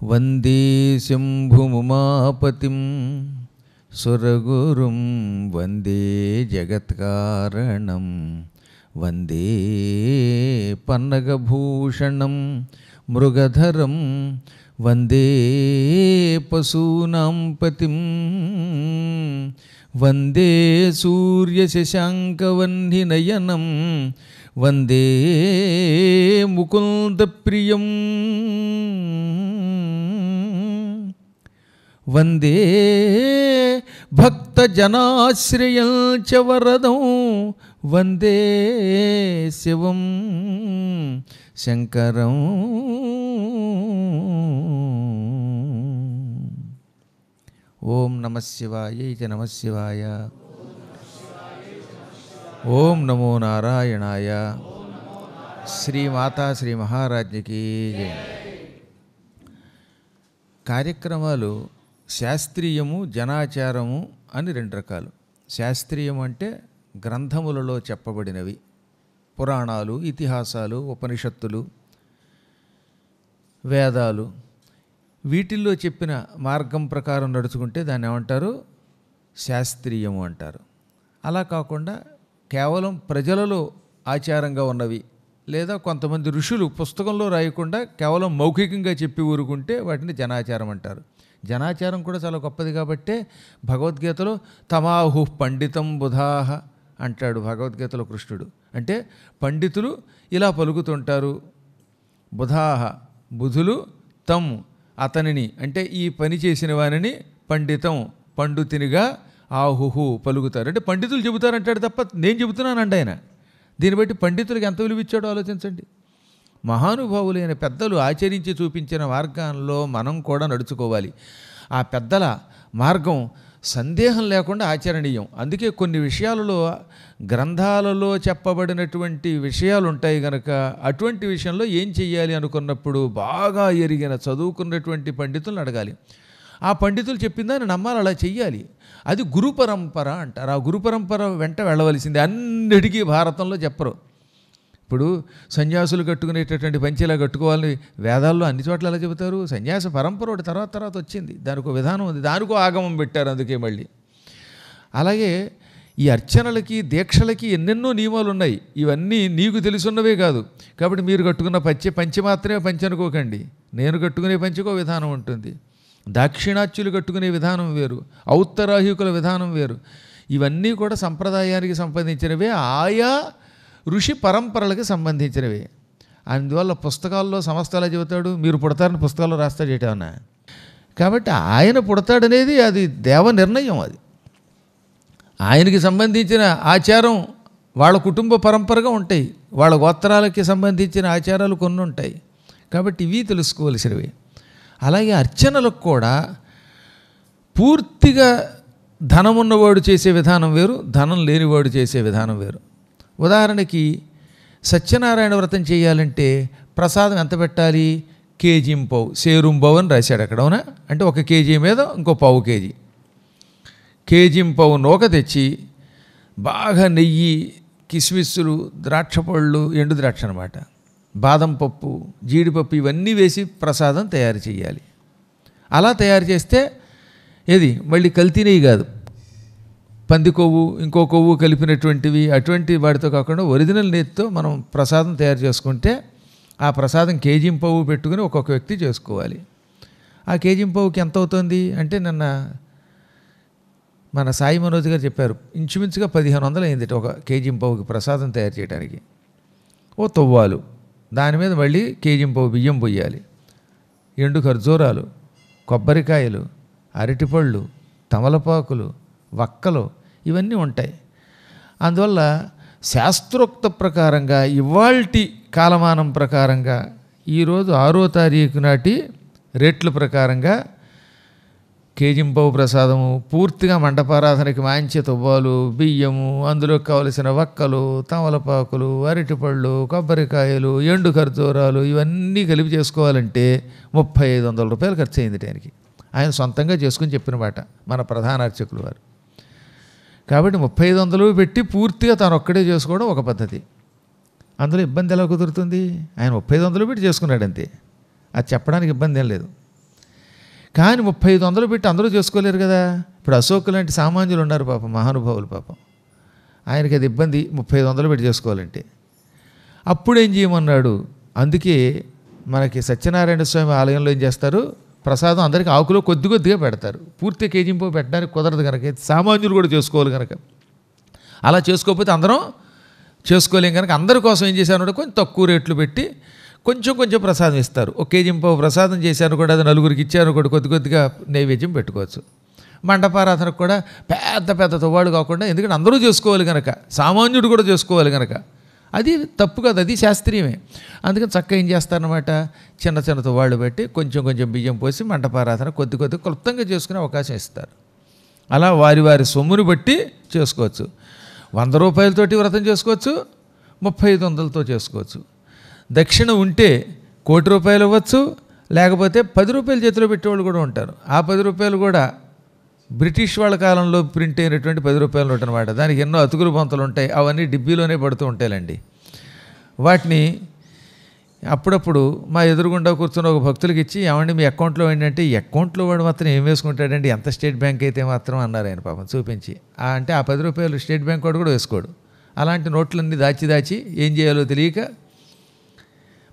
వందే శంభుముమాపతిం సురగురుం వందే జగత్కారణం వందే పన్నగభూషణం మృగధరం వందే పశూనాం పతిం వందే సూర్యశశాంకవహ్నినయనం వందే ముకుందప్రియం వందే భక్తజనాశ్రయం చ వరదం వందే శివం శంకరం. ఓం నమః శివాయ ఇతి నమః శివాయ. ఓం నమో నారాయణాయ. శ్రీమాతా శ్రీ మహారాజ్ఞకి జయ. కార్యక్రమాలు శాస్త్రీయము జనాచారము అని రెండు రకాలు. శాస్త్రీయం అంటే గ్రంథములలో చెప్పబడినవి, పురాణాలు, ఇతిహాసాలు, ఉపనిషత్తులు, వేదాలు, వీటిల్లో చెప్పిన మార్గం ప్రకారం నడుచుకుంటే దాన్ని ఏమంటారు? శాస్త్రీయము అంటారు. అలా కాకుండా కేవలం ప్రజలలో ఆచారంగా ఉన్నవి లేదా కొంతమంది ఋషులు పుస్తకంలో రాయకుండా కేవలం మౌఖికంగా చెప్పి ఊరుకుంటే వాటిని జనాచారం అంటారు. జనాచారం కూడా చాలా గొప్పది కాబట్టే భగవద్గీతలో తమాహు పండితం బుధాహ అంటాడు భగవద్గీతలో కృష్ణుడు. అంటే పండితులు ఇలా పలుకుతుంటారు. బుధాహ బుధులు, తం అతనిని అంటే ఈ పని చేసిన వానిని పండితం పండితునిగా ఆహుహు పలుకుతారు. అంటే పండితులు చెబుతారంటాడు తప్ప నేను చెబుతున్నానండి ఆయన. దీన్ని బట్టి పండితులకు ఎంత విలువిచ్చాడో ఆలోచించండి. మహానుభావులైన పెద్దలు ఆచరించి చూపించిన మార్గంలో మనం కూడా నడుచుకోవాలి. ఆ పెద్దల మార్గం సందేహం లేకుండా ఆచరణీయం. అందుకే కొన్ని విషయాలలో గ్రంథాలలో చెప్పబడినటువంటి విషయాలు ఉంటాయి కనుక అటువంటి విషయంలో ఏం చెయ్యాలి అనుకున్నప్పుడు బాగా ఎరిగిన చదువుకున్నటువంటి పండితులను అడగాలి. ఆ పండితులు చెప్పిందని నమ్మాలి, అలా చెయ్యాలి. అది గురు పరంపర అంటారు. ఆ గురు పరంపర వెంట వెళ్ళవలసింది. అన్నిటికీ భారతంలో చెప్పరు. ఇప్పుడు సన్యాసులు కట్టుకునేటటువంటి పంచెలా కట్టుకోవాలని వేదాల్లో అన్ని చోట్ల ఎలా చెబుతారు? సన్యాస పరంపర ఒకటి తర్వాత వచ్చింది, దానికో విధానం ఉంది, దానికో ఆగమం పెట్టారు. అందుకే మళ్ళీ అలాగే ఈ అర్చనలకి దీక్షలకి ఎన్నెన్నో నియమాలు ఉన్నాయి. ఇవన్నీ నీకు తెలుసున్నవే కాదు. కాబట్టి మీరు కట్టుకున్న పంచె మాత్రమే పంచె అనుకోకండి. నేను కట్టుకునే పంచెకో విధానం ఉంటుంది, దాక్షిణాత్యులు కట్టుకునే విధానం వేరు, ఔత్తరాహికుల విధానం వేరు. ఇవన్నీ కూడా సంప్రదాయానికి సంబంధించినవే, ఆయా ఋషి పరంపరలకు సంబంధించినవే. అందువల్ల పుస్తకాల్లో సమస్తలా చెబుతాడు. మీరు పుడతారని పుస్తకాల్లో రాస్తాడు ఏటన్నా. కాబట్టి ఆయన పుడతాడనేది అది దేవ నిర్ణయం. అది ఆయనకి సంబంధించిన ఆచారం వాళ్ళ కుటుంబ పరంపరగా ఉంటాయి. వాళ్ళ గోత్రాలకి సంబంధించిన ఆచారాలు కొన్ని ఉంటాయి. కాబట్టి ఇవి తెలుసుకోవలసినవి. అలాగే అర్చనలకు కూడా పూర్తిగా ధనం ఉన్నవాడు చేసే విధానం వేరు, ధనం లేనివాడు చేసే విధానం వేరు. ఉదాహరణకి సత్యనారాయణ వ్రతం చేయాలంటే ప్రసాదం ఎంత పెట్టాలి? కేజీంపావు, సేరుంబావు అని రాశాడు అక్కడ. అవునా? అంటే 1 కేజీ మీద ఇంకో పావు కేజీ, కేజీంపావు నూక తెచ్చి బాగా నెయ్యి, కిస్మిస్సులు, ద్రాక్ష పళ్ళు, ఎండు ద్రాక్ష అనమాట, బాదం పప్పు, జీడిపప్పు ఇవన్నీ వేసి ప్రసాదం తయారు చేయాలి. అలా తయారు చేస్తే ఏది మళ్ళీ కల్తీ నెయ్యి కాదు, పంది కొవ్వు ఇంకో కొవ్వు కలిపినటువంటివి అటువంటి వాటితో కాకుండా ఒరిజినల్ నెయ్యితో మనం ప్రసాదం తయారు చేసుకుంటే ఆ ప్రసాదం కేజీంపావు పెట్టుకుని ఒక్కొక్క వ్యక్తి చేసుకోవాలి. ఆ కేజీంపావుకి ఎంత అవుతుంది అంటే నిన్న మన సాయి మనోజ్ గారు చెప్పారు, ఇంచుమించుగా 1500 అయింది ఒక కేజీంపావుకి ప్రసాదం తయారు చేయడానికి. ఓ తొవ్వాలు, దాని మీద మళ్ళీ కేజీంపావు బియ్యం పొయ్యాలి, ఎండు ఖర్జూరాలు, కొబ్బరికాయలు, అరటిపళ్ళు, తమలపాకులు, వక్కలు ఇవన్నీ ఉంటాయి. అందువల్ల శాస్త్రోక్త ప్రకారంగా ఇవాల్టి కాలమానం ప్రకారంగా ఈరోజు 6వ తారీఖు నాటి రేట్ల ప్రకారంగా కేజీంపావు ప్రసాదము పూర్తిగా మండపారాధనకి మంచి తువ్వాలు, బియ్యము, అందులో కావలసిన వక్కలు, తమలపాకులు, అరటిపళ్ళు, కొబ్బరికాయలు, ఎండు ఖర్జూరాలు ఇవన్నీ కలిపి చేసుకోవాలంటే 3500 రూపాయలు ఖర్చు అయింది. దానికి ఆయన సొంతంగా చేసుకుని చెప్పిన మాట మన ప్రధాన అర్చకులు వారు. కాబట్టి 3500 పెట్టి పూర్తిగా తాను ఒక్కడే చేసుకోవడం ఒక పద్ధతి. అందులో ఇబ్బంది ఎలా కుదురుతుంది? ఆయన 3500 పెట్టి చేసుకున్నాడు అంతే. అది చెప్పడానికి ఇబ్బంది ఏం లేదు. కానీ 3500 పెట్టి అందరూ చేసుకోలేరు కదా. ఇప్పుడు అశోక్ లాంటి సామాన్యులు ఉన్నారు పాపం, మహానుభావులు పాపం, ఆయనకి అది ఇబ్బంది 3500 పెట్టి చేసుకోవాలంటే. అప్పుడేం చేయమన్నాడు, అందుకే మనకి సత్యనారాయణ స్వామి ఆలయంలో ఏం చేస్తారు, ప్రసాదం అందరికీ ఆకులో కొద్ది కొద్దిగా పెడతారు. పూర్తి కేజీంపో పెట్టడానికి కుదరదు కనుక, సామాన్యులు కూడా చేసుకోవాలి కనుక. అలా చేసుకోకపోతే అందరం చేసుకోలేం కనుక అందరి కోసం ఏం చేశారంటే కొంచెం తక్కువ రేట్లు పెట్టి కొంచెం కొంచెం ప్రసాదం ఇస్తారు. ఒక కేజీంపో ప్రసాదం చేశారు కూడా, అది నలుగురికి ఇచ్చారు కూడా, కొద్ది కొద్దిగా నైవేద్యం పెట్టుకోవచ్చు. మండపారాధనకు కూడా పెద్ద పెద్ద తువ్వాళ్ళు కాకుండా, ఎందుకంటే అందరూ చేసుకోవాలి కనుక, సామాన్యుడు కూడా చేసుకోవాలి కనుక, అది తప్పు కాదు, అది శాస్త్రీయమే. అందుకని చక్కగా ఏం చేస్తారనమాట, చిన్న చిన్న తువ్వాళ్ళు పెట్టి కొంచెం కొంచెం బియ్యం పోసి మంటపారాధన కొద్ది కొద్ది క్లుప్తంగా చేసుకునే అవకాశం ఇస్తారు. అలా వారి వారి సొమ్ముని బట్టి చేసుకోవచ్చు. 100 రూపాయలతోటి వ్రతం చేసుకోవచ్చు, 3500తో చేసుకోవచ్చు. దక్షిణ ఉంటే 1 కోటి రూపాయలు ఇవ్వచ్చు, లేకపోతే 10 రూపాయలు చేతిలో పెట్టేవాళ్ళు కూడా ఉంటారు. ఆ 10 రూపాయలు కూడా బ్రిటిష్ వాళ్ళ కాలంలో ప్రింట్ అయినటువంటి 10 రూపాయల నోటు అనమాట. దానికి ఎన్నో అతుకులు బొంతలు ఉంటాయి, అవన్నీ డిబ్బీలోనే పడుతూ ఉంటాయిలండి. వాటిని అప్పుడప్పుడు మా ఎదురుగుండా కూర్చున్న ఒక భక్తులకి ఇచ్చి, ఏమండి మీ అకౌంట్లో ఏంటంటే, ఈ అకౌంట్లో వాడు మాత్రం ఏం వేసుకుంటాడండి, ఎంత స్టేట్ బ్యాంక్ అయితే మాత్రం అన్నారు ఆయన పాపం చూపించి. అంటే ఆ 10 రూపాయలు స్టేట్ బ్యాంక్ వాడు కూడా వేసుకోడు. అలాంటి నోట్లన్నీ దాచి దాచి ఏం చేయాలో తెలియక,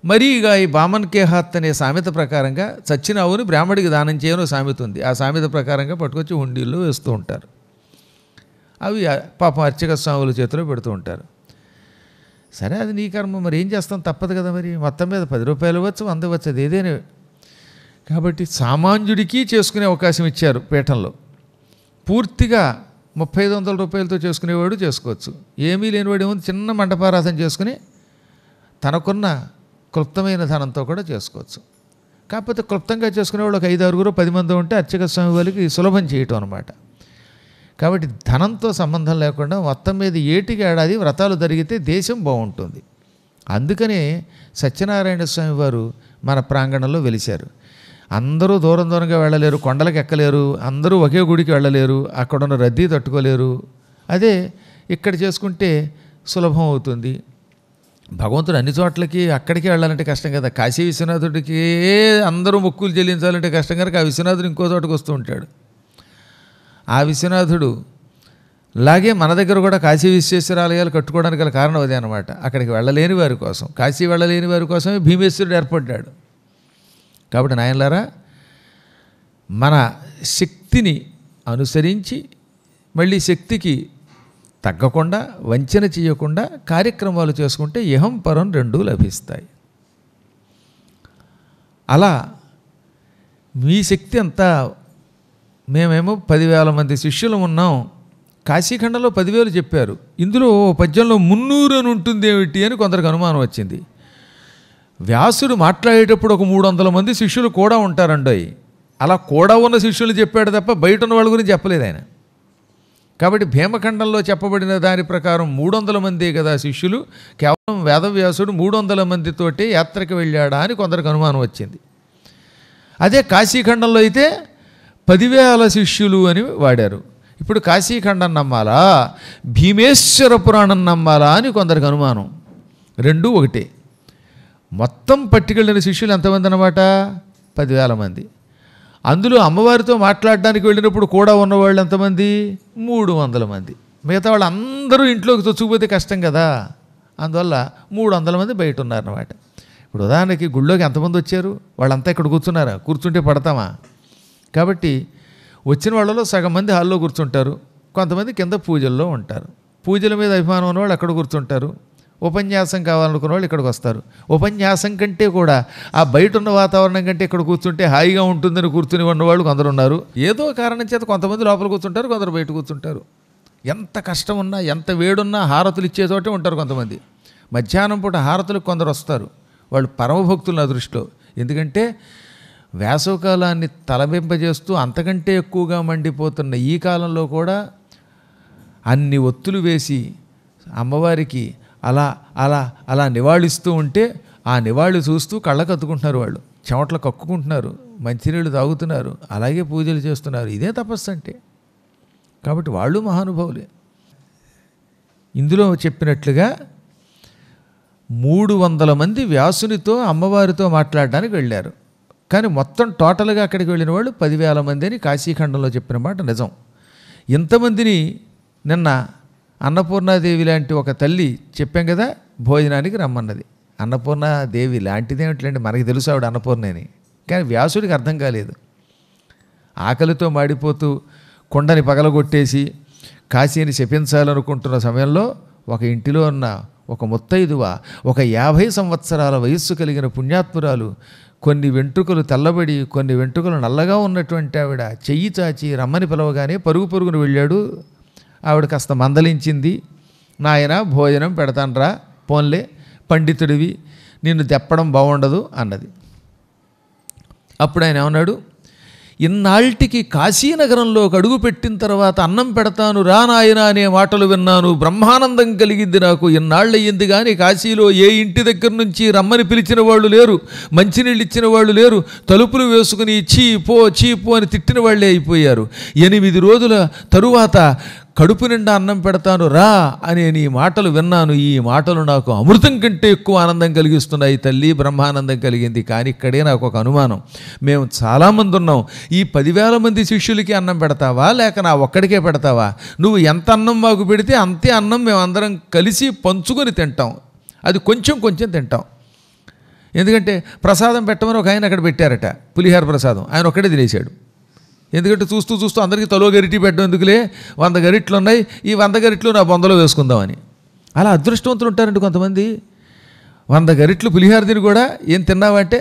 మరీగా ఈ బామన్ కే హాత్ అనే సామెత ప్రకారంగా చచ్చిన ఆవుని బ్రాహ్మడికి దానం చేయని సామెత ఉంది. ఆ సామెత ప్రకారంగా పట్టుకొచ్చి హుండీల్లో వేస్తూ ఉంటారు. అవి పాపం అర్చక స్వాముల చేతిలో పెడుతూ ఉంటారు. సరే, అది నీ కర్మ, మరి ఏం చేస్తాం, తప్పదు కదా. మరి మొత్తం మీద 10 రూపాయలు ఇవ్వచ్చు, 100 ఇవ్వచ్చు, అది ఏదైనా. కాబట్టి సామాన్యుడికి చేసుకునే అవకాశం ఇచ్చారు పీఠంలో. పూర్తిగా 3500 రూపాయలతో చేసుకునేవాడు చేసుకోవచ్చు. ఏమీ లేనివాడు ఏముంది, చిన్న మంటపారాధన చేసుకుని తనకున్న క్లుప్తమైన ధనంతో కూడా చేసుకోవచ్చు. కాకపోతే క్లుప్తంగా చేసుకునేవాళ్ళు ఒక 5-6 10 మంది ఉంటే అర్చక స్వామి వాళ్ళకి సులభం చేయటం అనమాట. కాబట్టి ధనంతో సంబంధం లేకుండా మొత్తం మీద ఏటికి ఏడాది వ్రతాలు జరిగితే దేశం బాగుంటుంది. అందుకనే సత్యనారాయణ స్వామి వారు మన ప్రాంగణంలో వెలిశారు. అందరూ దూరం దూరంగా వెళ్ళలేరు, కొండలకు ఎక్కలేరు, అందరూ ఒకే గుడికి వెళ్ళలేరు, అక్కడున్న రద్దీ తట్టుకోలేరు. అదే ఇక్కడ చేసుకుంటే సులభం అవుతుంది. భగవంతుడు అన్ని చోట్లకి అక్కడికి వెళ్ళాలంటే కష్టం కదా. కాశీ విశ్వనాథుడికి అందరూ మొక్కులు చెల్లించాలంటే కష్టం కనుక ఆ విశ్వనాథుడు ఇంకో చోటకు వస్తూ ఉంటాడు. ఆ విశ్వనాథుడు లాగే మన దగ్గర కూడా కాశీ విశ్వేశ్వర ఆలయాలు కట్టుకోవడానికి గల కారణం అదే అనమాట. అక్కడికి వెళ్ళలేని వారి కోసం, కాశీ వెళ్ళలేని వారి కోసమే భీమేశ్వరుడు ఏర్పడ్డాడు. కాబట్టి నాయనలారా, మన శక్తిని అనుసరించి మళ్ళీ శక్తికి తగ్గకుండా, వంచన చేయకుండా కార్యక్రమాలు చేసుకుంటే ఇహం పరం రెండూ లభిస్తాయి. అలా మీ శక్తి అంతా, మేమేమో 10,000 మంది శిష్యులు ఉన్నాం, కాశీఖండంలో 10,000 చెప్పారు, ఇందులో పద్యంలో 300 అని ఉంటుంది ఏమిటి అని కొందరికి అనుమానం వచ్చింది. వ్యాసుడు మాట్లాడేటప్పుడు ఒక 300 మంది శిష్యులు కూడా ఉంటారండోయ్. అలా కూడా ఉన్న శిష్యులు చెప్పాడు తప్ప బయట ఉన్న వాళ్ళ గురించి చెప్పలేదు ఆయన. కాబట్టి భీమఖండంలో చెప్పబడిన దాని ప్రకారం 300 మందే కదా శిష్యులు, కేవలం వేదవ్యాసుడు 300 మందితోటే యాత్రకు వెళ్ళాడా అని కొందరికి అనుమానం వచ్చింది. అదే కాశీఖండంలో అయితే 10,000 శిష్యులు అని వాడారు. ఇప్పుడు కాశీఖండం నమ్మాలా, భీమేశ్వర పురాణం నమ్మాలా అని కొందరికి అనుమానం. రెండూ ఒకటే. మొత్తం పట్టుకెళ్ళిన శిష్యులు ఎంతమంది అన్నమాట, 10,000 మంది. అందులో అమ్మవారితో మాట్లాడడానికి వెళ్ళినప్పుడు కూడా ఉన్నవాళ్ళు ఎంతమంది, 300 మంది. మిగతా వాళ్ళు అందరూ ఇంట్లోకి చొచ్చుకుపోతే కష్టం కదా, అందువల్ల 300 మంది బయట ఉన్నారన్నమాట. ఇప్పుడు ఉదాహరణకి గుళ్ళోకి ఎంతమంది వచ్చారు, వాళ్ళంతా ఇక్కడ కూర్చున్నారా, కూర్చుంటే పడతామా. కాబట్టి వచ్చిన వాళ్ళలో సగం మంది హాల్లో కూర్చుంటారు, కొంతమంది కింద పూజల్లో ఉంటారు. పూజల మీద అభిమానం ఉన్నవాళ్ళు అక్కడ కూర్చుంటారు, ఉపన్యాసం కావాలనుకున్న వాళ్ళు ఇక్కడికి వస్తారు. ఉపన్యాసం కంటే కూడా ఆ బయట ఉన్న వాతావరణం కంటే ఇక్కడ కూర్చుంటే హాయిగా ఉంటుందని కూర్చుని ఉన్నవాళ్ళు కొందరు ఉన్నారు. ఏదో కారణం చేత కొంతమంది లోపల కూర్చుంటారు, కొందరు బయట కూర్చుంటారు. ఎంత కష్టం ఉన్నా, ఎంత వేడున్నా హారతులు ఇచ్చేతోటే ఉంటారు కొంతమంది. మధ్యాహ్నం పూట హారతులకు కొందరు వస్తారు, వాళ్ళు పరమభక్తులు నా దృష్టిలో. ఎందుకంటే వేసవకాలాన్ని తలబింపజేస్తూ అంతకంటే ఎక్కువగా మండిపోతున్న ఈ కాలంలో కూడా అన్ని ఒత్తులు వేసి అమ్మవారికి అలా అలా అలా నివాళిస్తూ ఉంటే ఆ నివాళి చూస్తూ కళ్ళకు అద్దుకుంటున్నారు, వాళ్ళు చెమటలు కక్కుకుంటున్నారు, మంచినీళ్ళు తాగుతున్నారు, అలాగే పూజలు చేస్తున్నారు. ఇదే తపస్సు అంటే. కాబట్టి వాళ్ళు మహానుభావులే. ఇందులో చెప్పినట్లుగా 300 మంది వ్యాసునితో అమ్మవారితో మాట్లాడడానికి వెళ్ళారు. కానీ మొత్తం టోటల్గా అక్కడికి వెళ్ళిన వాళ్ళు 10,000 మంది అని కాశీఖండంలో చెప్పిన మాట నిజం. ఇంతమందిని నిన్న అన్నపూర్ణాదేవి లాంటి ఒక తల్లి చెప్పాం కదా భోజనానికి రమ్మన్నది. అన్నపూర్ణాదేవి లాంటిదేమిటండి, మనకి తెలుసు ఆవిడ అన్నపూర్ణని. కానీ వ్యాసుడికి అర్థం కాలేదు. ఆకలితో మాడిపోతూ కొండని పగలగొట్టేసి కాశీని శపించాలనుకుంటున్న సమయంలో ఒక ఇంటిలో ఉన్న ఒక ముత్తైదువ, ఒక 50 సంవత్సరాల వయస్సు కలిగిన పుణ్యాత్మురాలు, కొన్ని వెంట్రుకలు తెల్లబడి కొన్ని వెంట్రుకలు నల్లగా ఉన్నటువంటి ఆవిడ చెయ్యి చాచి రమ్మని పిలవగానే పరుగు పరుగున వెళ్ళాడు. ఆవిడ కాస్త మందలించింది. నాయన భోజనం పెడతానరా, పోన్లే పండితుడివి, నిన్ను తెప్పడం బాగుండదు అన్నది. అప్పుడు ఆయన ఏమన్నాడు, ఇన్నాళ్ళకి కాశీనగరంలోకి అడుగు పెట్టిన తర్వాత అన్నం పెడతాను రా నాయన అనే మాటలు విన్నాను, బ్రహ్మానందం కలిగింది నాకు. ఇన్నాళ్ళయ్యింది కానీ కాశీలో ఏ ఇంటి దగ్గర నుంచి రమ్మని పిలిచిన వాళ్ళు లేరు, మంచినీళ్ళు ఇచ్చిన వాళ్ళు లేరు, తలుపులు వేసుకుని చీపో అని తిట్టిన వాళ్ళే అయిపోయారు. 8 రోజుల తరువాత కడుపు నిండా అన్నం పెడతాను రా అనే నీ మాటలు విన్నాను. ఈ మాటలు నాకు అమృతం కంటే ఎక్కువ ఆనందం కలిగిస్తున్నాయి తల్లి, బ్రహ్మానందం కలిగింది. కానీ ఇక్కడే నాకు ఒక అనుమానం, మేము చాలామంది ఉన్నాం, ఈ 10,000 మంది శిష్యులకి అన్నం పెడతావా లేక నా ఒక్కడికే పెడతావా? నువ్వు ఎంత అన్నం మాకు పెడితే అంతే అన్నం మేము అందరం కలిసి పంచుకొని తింటాం, అది కొంచెం కొంచెం తింటాం. ఎందుకంటే ప్రసాదం పెట్టమని ఒక ఆయన అక్కడ పెట్టారట, పులిహార ప్రసాదం, ఆయన ఒక్కడే తినేశాడు. ఎందుకంటే చూస్తూ అందరికీ తలో గరిటి పెట్టడం ఎందుకులే, 100 గరిట్లు ఉన్నాయి, ఈ 100 గరిట్లు నా బొందలో వేసుకుందామని. అలా అదృష్టవంతులు ఉంటారండి కొంతమంది. 100 గరిట్లు పులిహార తిని కూడా ఏం తిన్నావంటే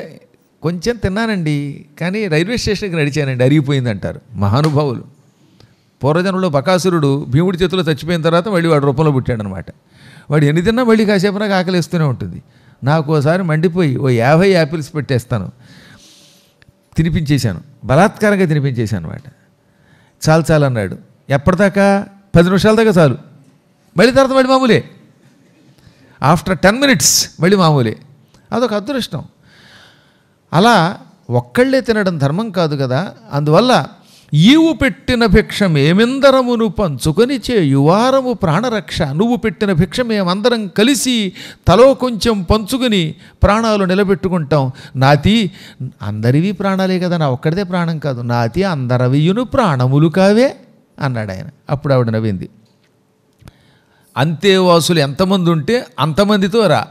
కొంచెం తిన్నానండి, కానీ రైల్వే స్టేషన్కి నడిచానండి, అరిగిపోయిందంటారు మహానుభావులు. పూర్వజనంలో బకాసురుడు భీముడి చేతిలో చచ్చిపోయిన తర్వాత మళ్ళీ వాడు రూపంలో పుట్టాడనమాట. వాడు ఎన్ని తిన్నా మళ్ళీ కాసేపు నాకు ఆకలిస్తూనే ఉంటుంది. నాకు ఒకసారి మండిపోయి 50 యాపిల్స్ పెట్టేస్తాను, తినిపించేశాను, బలాత్కారంగా తినిపించేశాను అనమాట. చాలు అన్నాడు. ఎప్పటిదాకా? 10 నిమిషాల దాకా చాలు, మళ్ళీ తర్వాత మళ్ళీ మామూలే. ఆఫ్టర్ 10 minutes మళ్ళీ మామూలే. అదొక అదృష్టం. అలా ఒక్కళ్ళే తినడం ధర్మం కాదు కదా. అందువల్ల ఈవు పెట్టిన భిక్ష మేమెందరమును పంచుకొని చేయువారము ప్రాణరక్ష. నువ్వు పెట్టిన భిక్ష మేమందరం కలిసి తలో కొంచెం పంచుకొని ప్రాణాలు నిలబెట్టుకుంటాం. నాతి అందరివి ప్రాణాలే కదా, నా ఒక్కడిదే ప్రాణం కాదు, నాతి అందరవియును ప్రాణములు కావే అన్నాడు ఆయన. అప్పుడు ఆవిడ నవ్వింది. అంతేవాసులు ఎంతమంది ఉంటే అంతమందితో రా,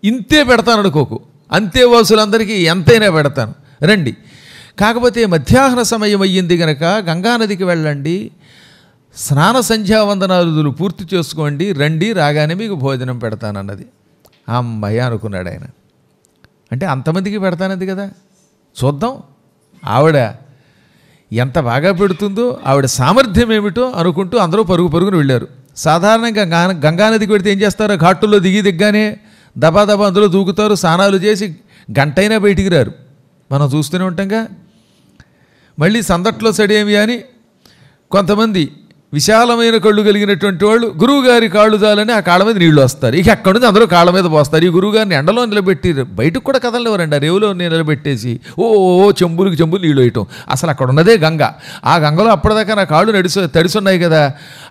ఇంతే పెడతాను అనుకోకు, అంతేవాసులందరికీ ఎంతైనా పెడతాను, రండి. కాకపోతే మధ్యాహ్న సమయం అయ్యింది కనుక గంగానదికి వెళ్ళండి, స్నాన సంధ్యావందనాదులు పూర్తి చేసుకోండి, రండి, రాగానే మీకు భోజనం పెడతానన్నది. అమ్మయ్య అనుకున్నాడు ఆయన. అంటే అంతమందికి పెడతానది కదా, చూద్దాం ఆవిడ ఎంత బాగా పెడుతుందో, ఆవిడ సామర్థ్యం ఏమిటో అనుకుంటూ అందరూ పరుగున వెళ్ళారు. సాధారణంగా గంగానదికి వెళితే ఏం చేస్తారో, ఘాటుల్లో దిగ్గానే దబా అందులో దూకుతారు, స్నానాలు చేసి గంటైనా బయటికి రారు, మనం చూస్తూనే ఉంటాంగా. మళ్ళీ సందట్లో సడేమి అని కొంతమంది విశాలమైన కళ్ళు కలిగినటువంటి వాళ్ళు గురువుగారి కాళ్ళు చాలని ఆ కాళ్ళ మీద నీళ్లు వస్తారు. ఇక అక్కడి నుంచి అందరూ కాళ్ళ మీద పోస్తారు. ఈ గురువుగారిని ఎండలో నిలబెట్టి బయటకు కూడా కదలనివ్వరండి, ఆ రేవులో నిలబెట్టేసి చెంబులకి చెంబులు నీళ్ళు వేయటం. అసలు అక్కడ ఉన్నదే గంగ. ఆ గంగలో అప్పటిదాకా నా కాళ్ళు తడిసున్నాయి కదా,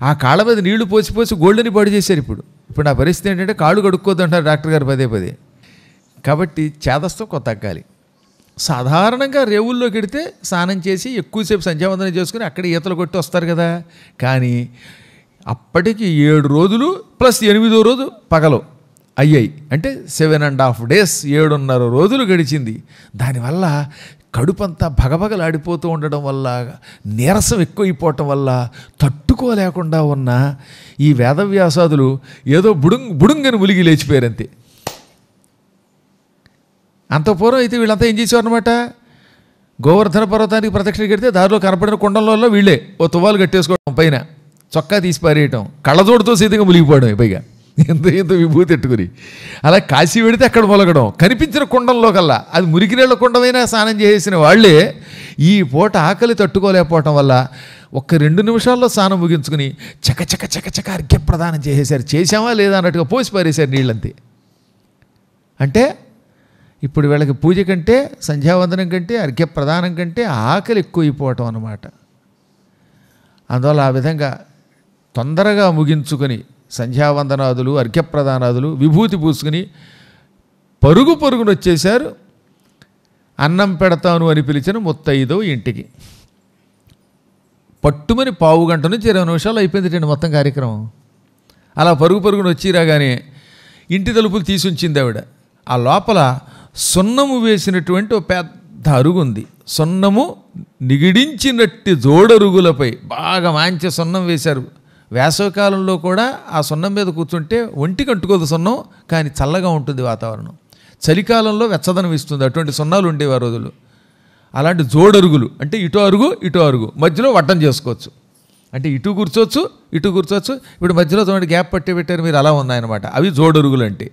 ఆ కాళ్ళ మీద నీళ్లు పోసి గోల్డ్ని పాడు చేశారు. ఇప్పుడు నా పరిస్థితి ఏంటంటే కాళ్ళు కడుక్కోద్దు అంటారు డాక్టర్ గారు పదే. కాబట్టి చేదస్తం కొత్త తగ్గాలి. సాధారణంగా రేవుల్లోకి వెడితే స్నానం చేసి ఎక్కువసేపు సంధ్యావందనం చేసుకుని అక్కడ ఈతలు కొట్టి వస్తారు కదా. కానీ అప్పటికి 7 రోజులు ప్లస్ 8వ రోజు పగలు అయ్యాయి. అంటే 7.5 days, 7.5 రోజులు గడిచింది. దానివల్ల కడుపంతా భగభగలాడిపోతూ ఉండడం వల్ల, నీరసం ఎక్కువైపోవటం వల్ల తట్టుకోలేకుండా ఉన్న ఈ వేదవ్యాసాదులు ఏదో బుడుంగని ములిగి లేచిపోయారంతే. అంత పూర్వం అయితే వీళ్ళంతా ఏం చేసేవారు అనమాట, గోవర్ధన పర్వతానికి ప్రదక్షిణ కడితే దారిలో కనపడిన కుండంలో వీళ్ళే ఓ తువ్వాలు కట్టేసుకోవడం, పైన చొక్కా తీసి పారేయటం, కళ్ళజోడుతో సీతంగా మునిగిపోవడం, పైగా ఎంత విభూతి ఎట్టుకుని. అలా కాశీ పెడితే అక్కడ మొలగడం, కనిపించిన కుండంలో కల్లా అది మురికినేళ్ల కుండమైనా స్నానం చేసిన వాళ్ళే ఈ పూట ఆకలి తట్టుకోలేకపోవటం వల్ల 1-2 నిమిషాల్లో స్నానం ముగించుకుని చక అర్ఘ్య ప్రదానం చేసేశారు. చేసామా లేదా అన్నట్టుగా పోసి పారేశారు నీళ్ళంతే. అంటే ఇప్పుడు వీళ్ళకి పూజ కంటే, సంధ్యావందనం కంటే, అర్ఘ్యప్రదానం కంటే ఆకలి ఎక్కువైపోవటం అన్నమాట. అందువల్ల ఆ విధంగా తొందరగా ముగించుకొని సంధ్యావందనాదులు, అర్ఘ్యప్రదానాదులు, విభూతి పూసుకుని పరుగున వచ్చేశారు. అన్నం పెడతాను అని పిలిచిన ముత్తైదో ఇంటికి. పట్టుమని పావు గంట నుంచి 20 నిమిషాలు అయిపోయింది మొత్తం కార్యక్రమం. అలా పరుగు పరుగున వచ్చి రాగానే ఇంటి తలుపులు తీసి ఉంచింది ఆవిడ. ఆ లోపల సున్నము వేసినటువంటి ఒక పెద్ద అరుగు ఉంది. సున్నము నిగిడించినట్టి జోడరుగులపై బాగా మంచి సున్నం వేశారు. వేసవికాలంలో కూడా ఆ సున్నం మీద కూర్చుంటే ఒంటికి అంటుకోదు సున్నం, కానీ చల్లగా ఉంటుంది వాతావరణం. చలికాలంలో వెచ్చదనం ఇస్తుంది. అటువంటి సున్నాలు ఉండేవి ఆ రోజులు. అలాంటి జోడరుగులు అంటే ఇటు అరుగు ఇటు అరుగు, మధ్యలో వడ్డం చేసుకోవచ్చు. అంటే ఇటు కూర్చోవచ్చు ఇటు కూర్చోవచ్చు. ఇప్పుడు మధ్యలో చూడండి గ్యాప్ పట్టి పెట్టారు మీరు, అలా ఉన్నాయన్నమాట. అవి జోడరుగులు అంటే.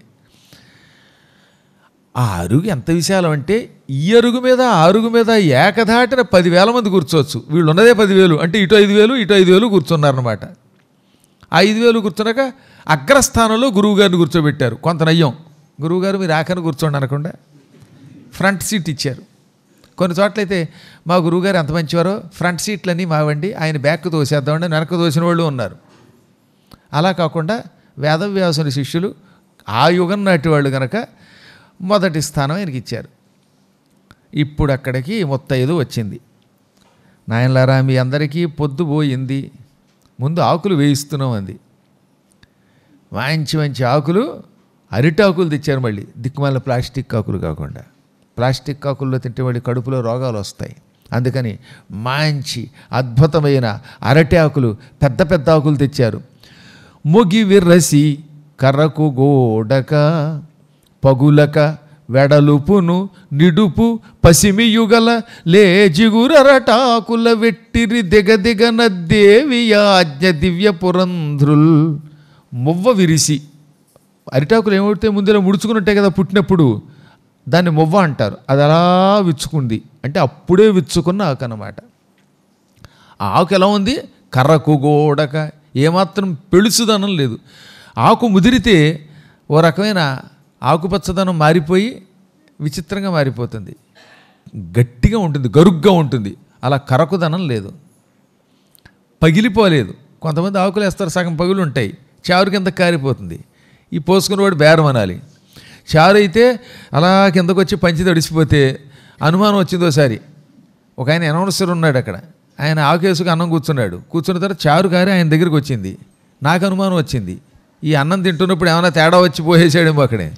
ఆ అరుగు ఎంత విశాలం అంటే ఈ అరుగు మీద ఆ అరుగు మీద ఏకధాటిన 10,000 మంది కూర్చోవచ్చు. వీళ్ళు ఉన్నదే 10,000 అంటే ఇటు 5,000 ఇటు 5,000 కూర్చున్నారన్నమాట. ఆ 5,000 కూర్చున్నాక అగ్రస్థానంలో గురువుగారిని కూర్చోబెట్టారు. కొంత నయ్యం, గురువుగారు మీరు ఆఖరిని కూర్చోండి అనకుండా ఫ్రంట్ సీట్ ఇచ్చారు. కొన్ని చోట్లయితే మా గురువుగారు ఎంత మంచివారో ఫ్రంట్ సీట్లన్నీ మావండి, ఆయన బ్యాక్ తోసేద్దామండి, వెనక్కి తోసిన వాళ్ళు ఉన్నారు. అలా కాకుండా వేదవ్యాసుని శిష్యులు ఆ యుగం నాటి వాళ్ళు కనుక మొదటి స్థానం ఆయనకి ఇచ్చారు. ఇప్పుడు అక్కడికి ముత్తైదు వచ్చింది. నాయనలారా మీ అందరికీ పొద్దు పోయింది, ముందు ఆకులు వేయిస్తున్నాం అంది. మంచి మంచి ఆకులు, అరిటాకులు తెచ్చారు. మళ్ళీ దిక్కుమాల ప్లాస్టిక్ ఆకులు కాకుండా. ప్లాస్టిక్ ఆకుల్లో తింటే మళ్ళీ కడుపులో రోగాలు వస్తాయి. అందుకని మంచి అద్భుతమైన అరటి ఆకులు, పెద్ద పెద్ద ఆకులు తెచ్చారు. మొగి విర్రసి కర్రకు గోడక పగులక వెడలుపును నిడుపు పసిమియుగల లేజిగురరటాకుల వెట్టిరి దిగదిగన దేవి ఆజ్ఞ దివ్య పురంధ్రుల్. మువ్వ విరిసి, అరిటాకులు ఏమవుతాయి ముందులో ముడుచుకున్నట్టే కదా పుట్టినప్పుడు, దాన్ని మువ్వ అంటారు. అది అలా విచ్చుకుంది అంటే అప్పుడే విచ్చుకున్న ఆకు అన్నమాట. ఆ ఆకు ఎలా ఉంది? కర్రకు గోడక, ఏమాత్రం పెళుసుదనం లేదు. ఆకు ముదిరితే ఓ రకమైన ఆకుపచ్చదనం మారిపోయి విచిత్రంగా మారిపోతుంది, గట్టిగా ఉంటుంది, గరుగ్గా ఉంటుంది. అలా కరకుదనం లేదు, పగిలిపోలేదు. కొంతమంది ఆకులు వేస్తారు సగం పగులు ఉంటాయి, చారు కింద కారిపోతుంది. ఈ పోసుకునేవాడు బేరం అనాలి. చారు అయితే అలా కిందకు వచ్చి పంచి తడిసిపోతే అనుమానం వచ్చింది. ఒకసారి ఒక ఆయన అనౌన్సర్ ఉన్నాడు అక్కడ, ఆయన ఆకేసుకు అన్నం కూర్చున్న తర్వాత చారు కారి ఆయన దగ్గరికి వచ్చింది. నాకు అనుమానం వచ్చింది, ఈ అన్నం తింటున్నప్పుడు ఏమైనా తేడా వచ్చి పోసేసాడేమో అక్కడే.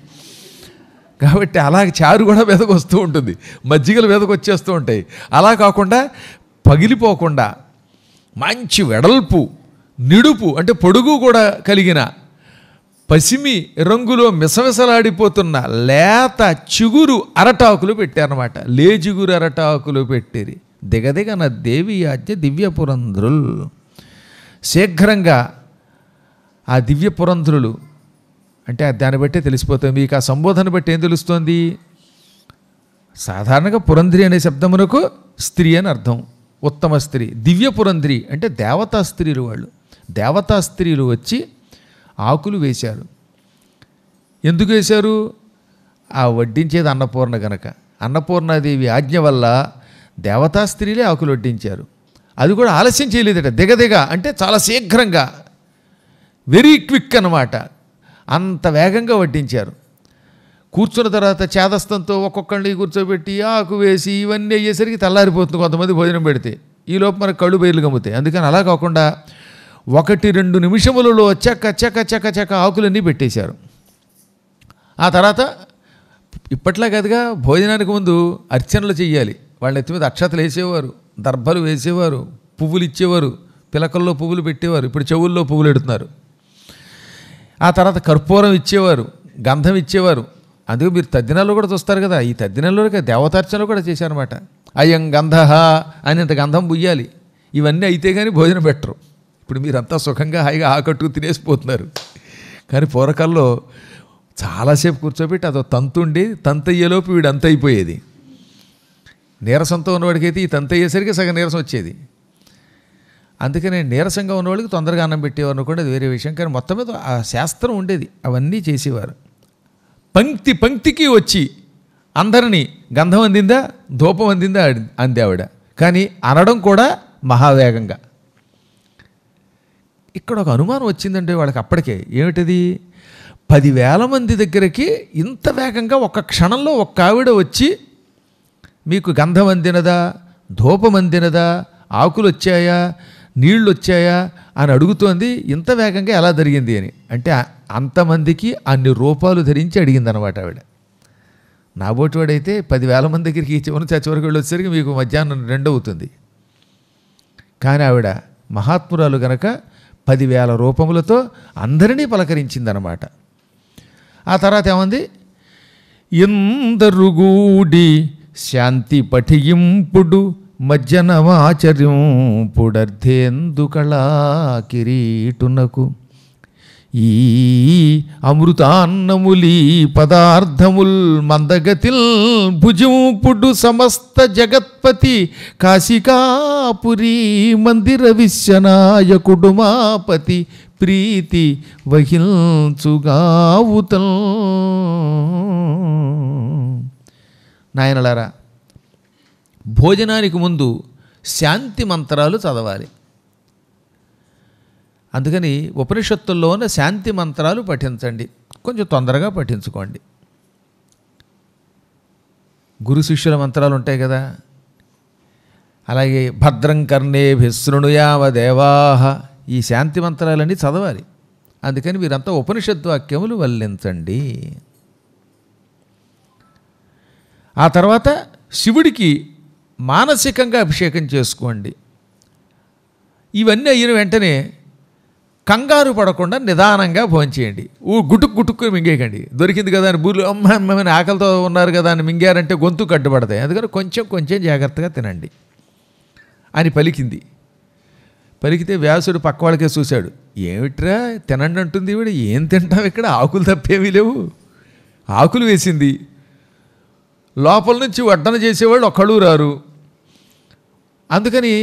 కాబట్టి అలాగే చారు కూడా మీదకు వస్తూ ఉంటుంది, మజ్జిగలు మీదకు వచ్చేస్తూ ఉంటాయి. అలా కాకుండా పగిలిపోకుండా మంచి వెడల్పు నిడుపు అంటే పొడుగు కూడా కలిగిన పసిమి రంగులో మిసమిసలాడిపోతున్న లేత చిగురు అరటాకులు పెట్టారన్నమాట. లేజిగురు అరటాకులు పెట్టిరి దిగదిగన దేవి ఆజ్ఞ దివ్య పురంధ్రుల్. శీఘ్రంగా ఆ దివ్య పురంధ్రులు అంటే దాన్ని బట్టే తెలిసిపోతుంది. మీకు ఆ సంబోధన బట్టి ఏం తెలుస్తోంది? సాధారణంగా పురంధ్రి అనే శబ్దమునకు స్త్రీ అని అర్థం, ఉత్తమ స్త్రీ. దివ్య పురంధ్రి అంటే దేవతా స్త్రీలు. వాళ్ళు దేవతా స్త్రీలు వచ్చి ఆకులు వేశారు. ఎందుకు వేశారు? ఆ వడ్డించేది అన్నపూర్ణ గనక. అన్నపూర్ణాదేవి ఆజ్ఞ వల్ల దేవతా స్త్రీలే ఆకులు వడ్డించారు. అది కూడా ఆలస్యం చేయలేదట, దిగదిగ అంటే చాలా శీఘ్రంగా, వెరీ క్విక్ అన్నమాట. అంత వేగంగా వడ్డించారు. కూర్చున్న తర్వాత చేదస్తంతో ఒక్కొక్కళ్ళని కూర్చోబెట్టి ఆకు వేసి ఇవన్నీ అయ్యేసరికి తెల్లారిపోతుంది కొంతమంది భోజనం పెడితే. ఈలోపు మనకు కళ్ళు బయలు గమ్ముతాయి. అందుకని అలా కాకుండా 1-2 నిమిషములలో చక్క చక్క చక్క చక్క ఆకులన్నీ పెట్టేశారు. ఆ తర్వాత ఇప్పట్లా కదగా, భోజనానికి ముందు అర్చనలు చెయ్యాలి. వాళ్ళ ఎత్తి మీద అక్షతలు వేసేవారు, దర్భలు వేసేవారు, పువ్వులు ఇచ్చేవారు, పిలకల్లో పువ్వులు పెట్టేవారు. ఇప్పుడు చెవుల్లో పువ్వులు పెడుతున్నారు. ఆ తర్వాత కర్పూరం ఇచ్చేవారు, గంధం ఇచ్చేవారు. అందుకే మీరు తద్దినాల్లో కూడా చూస్తారు కదా, ఈ తద్దినాల్లో దేవతార్చనలు కూడా చేశారన్నమాట. అయం గంధ అని ఇంత గంధం పుయ్యాలి. ఇవన్నీ అయితే కానీ భోజనం పెట్టరు. ఇప్పుడు మీరంతా సుఖంగా హాయిగా ఆకట్టు తినేసిపోతున్నారు. కానీ పూర్వకాల్లో చాలాసేపు కూర్చోబెట్టి అదో తంతుండి, తంతయ్యేలోపు వీడు అంత అయిపోయేది. నీరసంతో ఉన్నవాడికైతే ఈ తంత అయ్యేసరికి సగం నీరసం వచ్చేది. అందుకనే నీరసంగా ఉన్నవాడికి తొందరగా అన్నం పెట్టేవారు అనుకోండి, అది వేరే విషయం. కానీ మొత్తం మీద ఆ శాస్త్రం ఉండేది, అవన్నీ చేసేవారు. పంక్తి పంక్తికి వచ్చి అందరినీ గంధం అందిందా, ధూపం అందిందా అంది ఆవిడ. కానీ అనడం కూడా మహావేగంగా. ఇక్కడ ఒక అనుమానం వచ్చిందంటే వాళ్ళకి అప్పటికే. ఏమిటది? 10,000 మంది దగ్గరికి ఇంత వేగంగా ఒక్క క్షణంలో ఒక్క ఆవిడ వచ్చి మీకు గంధం అందినదా, ధూపం అందినదా, ఆకులు వచ్చాయా, నీళ్ళు వచ్చాయా అని అడుగుతోంది. ఇంత వేగంగా ఎలా జరిగింది అని. అంటే అంతమందికి అన్ని రూపాలు ధరించి అడిగిందనమాట ఆవిడ. నాబోటివాడైతే 10,000 మంది దగ్గరికి చివరి చివరికి వెళ్ళి వచ్చేసరికి మీకు మధ్యాహ్నం 2 అవుతుంది. కానీ ఆవిడ మహాత్మురాలు గనక 10,000 రూపములతో అందరినీ పలకరించిందనమాట. ఆ తర్వాత ఏమంది, ఎందరుగుడి శాంతి పఠింపుడు మజ్జనమాచర్యంపుడర్థేందు కళా కిరీటునకు ఈ అమృతాన్నములీ పదార్థముల్ మందగతిల్ భుజింపుడు సమస్త జగత్పతి కాశికాపురీ మందిర విశ్వనాయకుడు మాపతి ప్రీతి వహించుగావుతల్. నాయనలారా, భోజనానికి ముందు శాంతి మంత్రాలు చదవాలి. అందుకని ఉపనిషత్తుల్లో ఉన్న శాంతి మంత్రాలు పఠించండి. కొంచెం తొందరగా పఠించుకోండి. గురు శిష్యుల మంత్రాలు ఉంటాయి కదా, అలాగే భద్రం కర్ణేభిః శృణుయామ దేవాః, ఈ శాంతి మంత్రాలన్నీ చదవాలి. అందుకని మీరంతా ఉపనిషత్తు వాక్యములు వల్లించండి. ఆ తర్వాత శివుడికి మానసికంగా అభిషేకం చేసుకోండి. ఇవన్నీ అయిన వెంటనే కంగారు పడకుండా నిదానంగా భోంచేయండి. గుటుక్కుని మింగేయకండి. దొరికింది కదా అని బూర్లు అమ్మని ఆకలితో ఉన్నారు కదా అని మింగారంటే గొంతు కట్టుబడతాయి. అందుకని కొంచెం జాగ్రత్తగా తినండి అని పలికింది. పలికితే వ్యాసుడు పక్కవాడికే చూశాడు. ఏమిట్రా తినండి అంటుంది ఈవిడ, ఏం తింటావు ఇక్కడ, ఆకులు తప్పేమీ లేవు. ఆకులు వేసింది. లోపల నుంచి వడ్డన చేసేవాళ్ళు ఒక్కళ్ళు రారు. అందుకని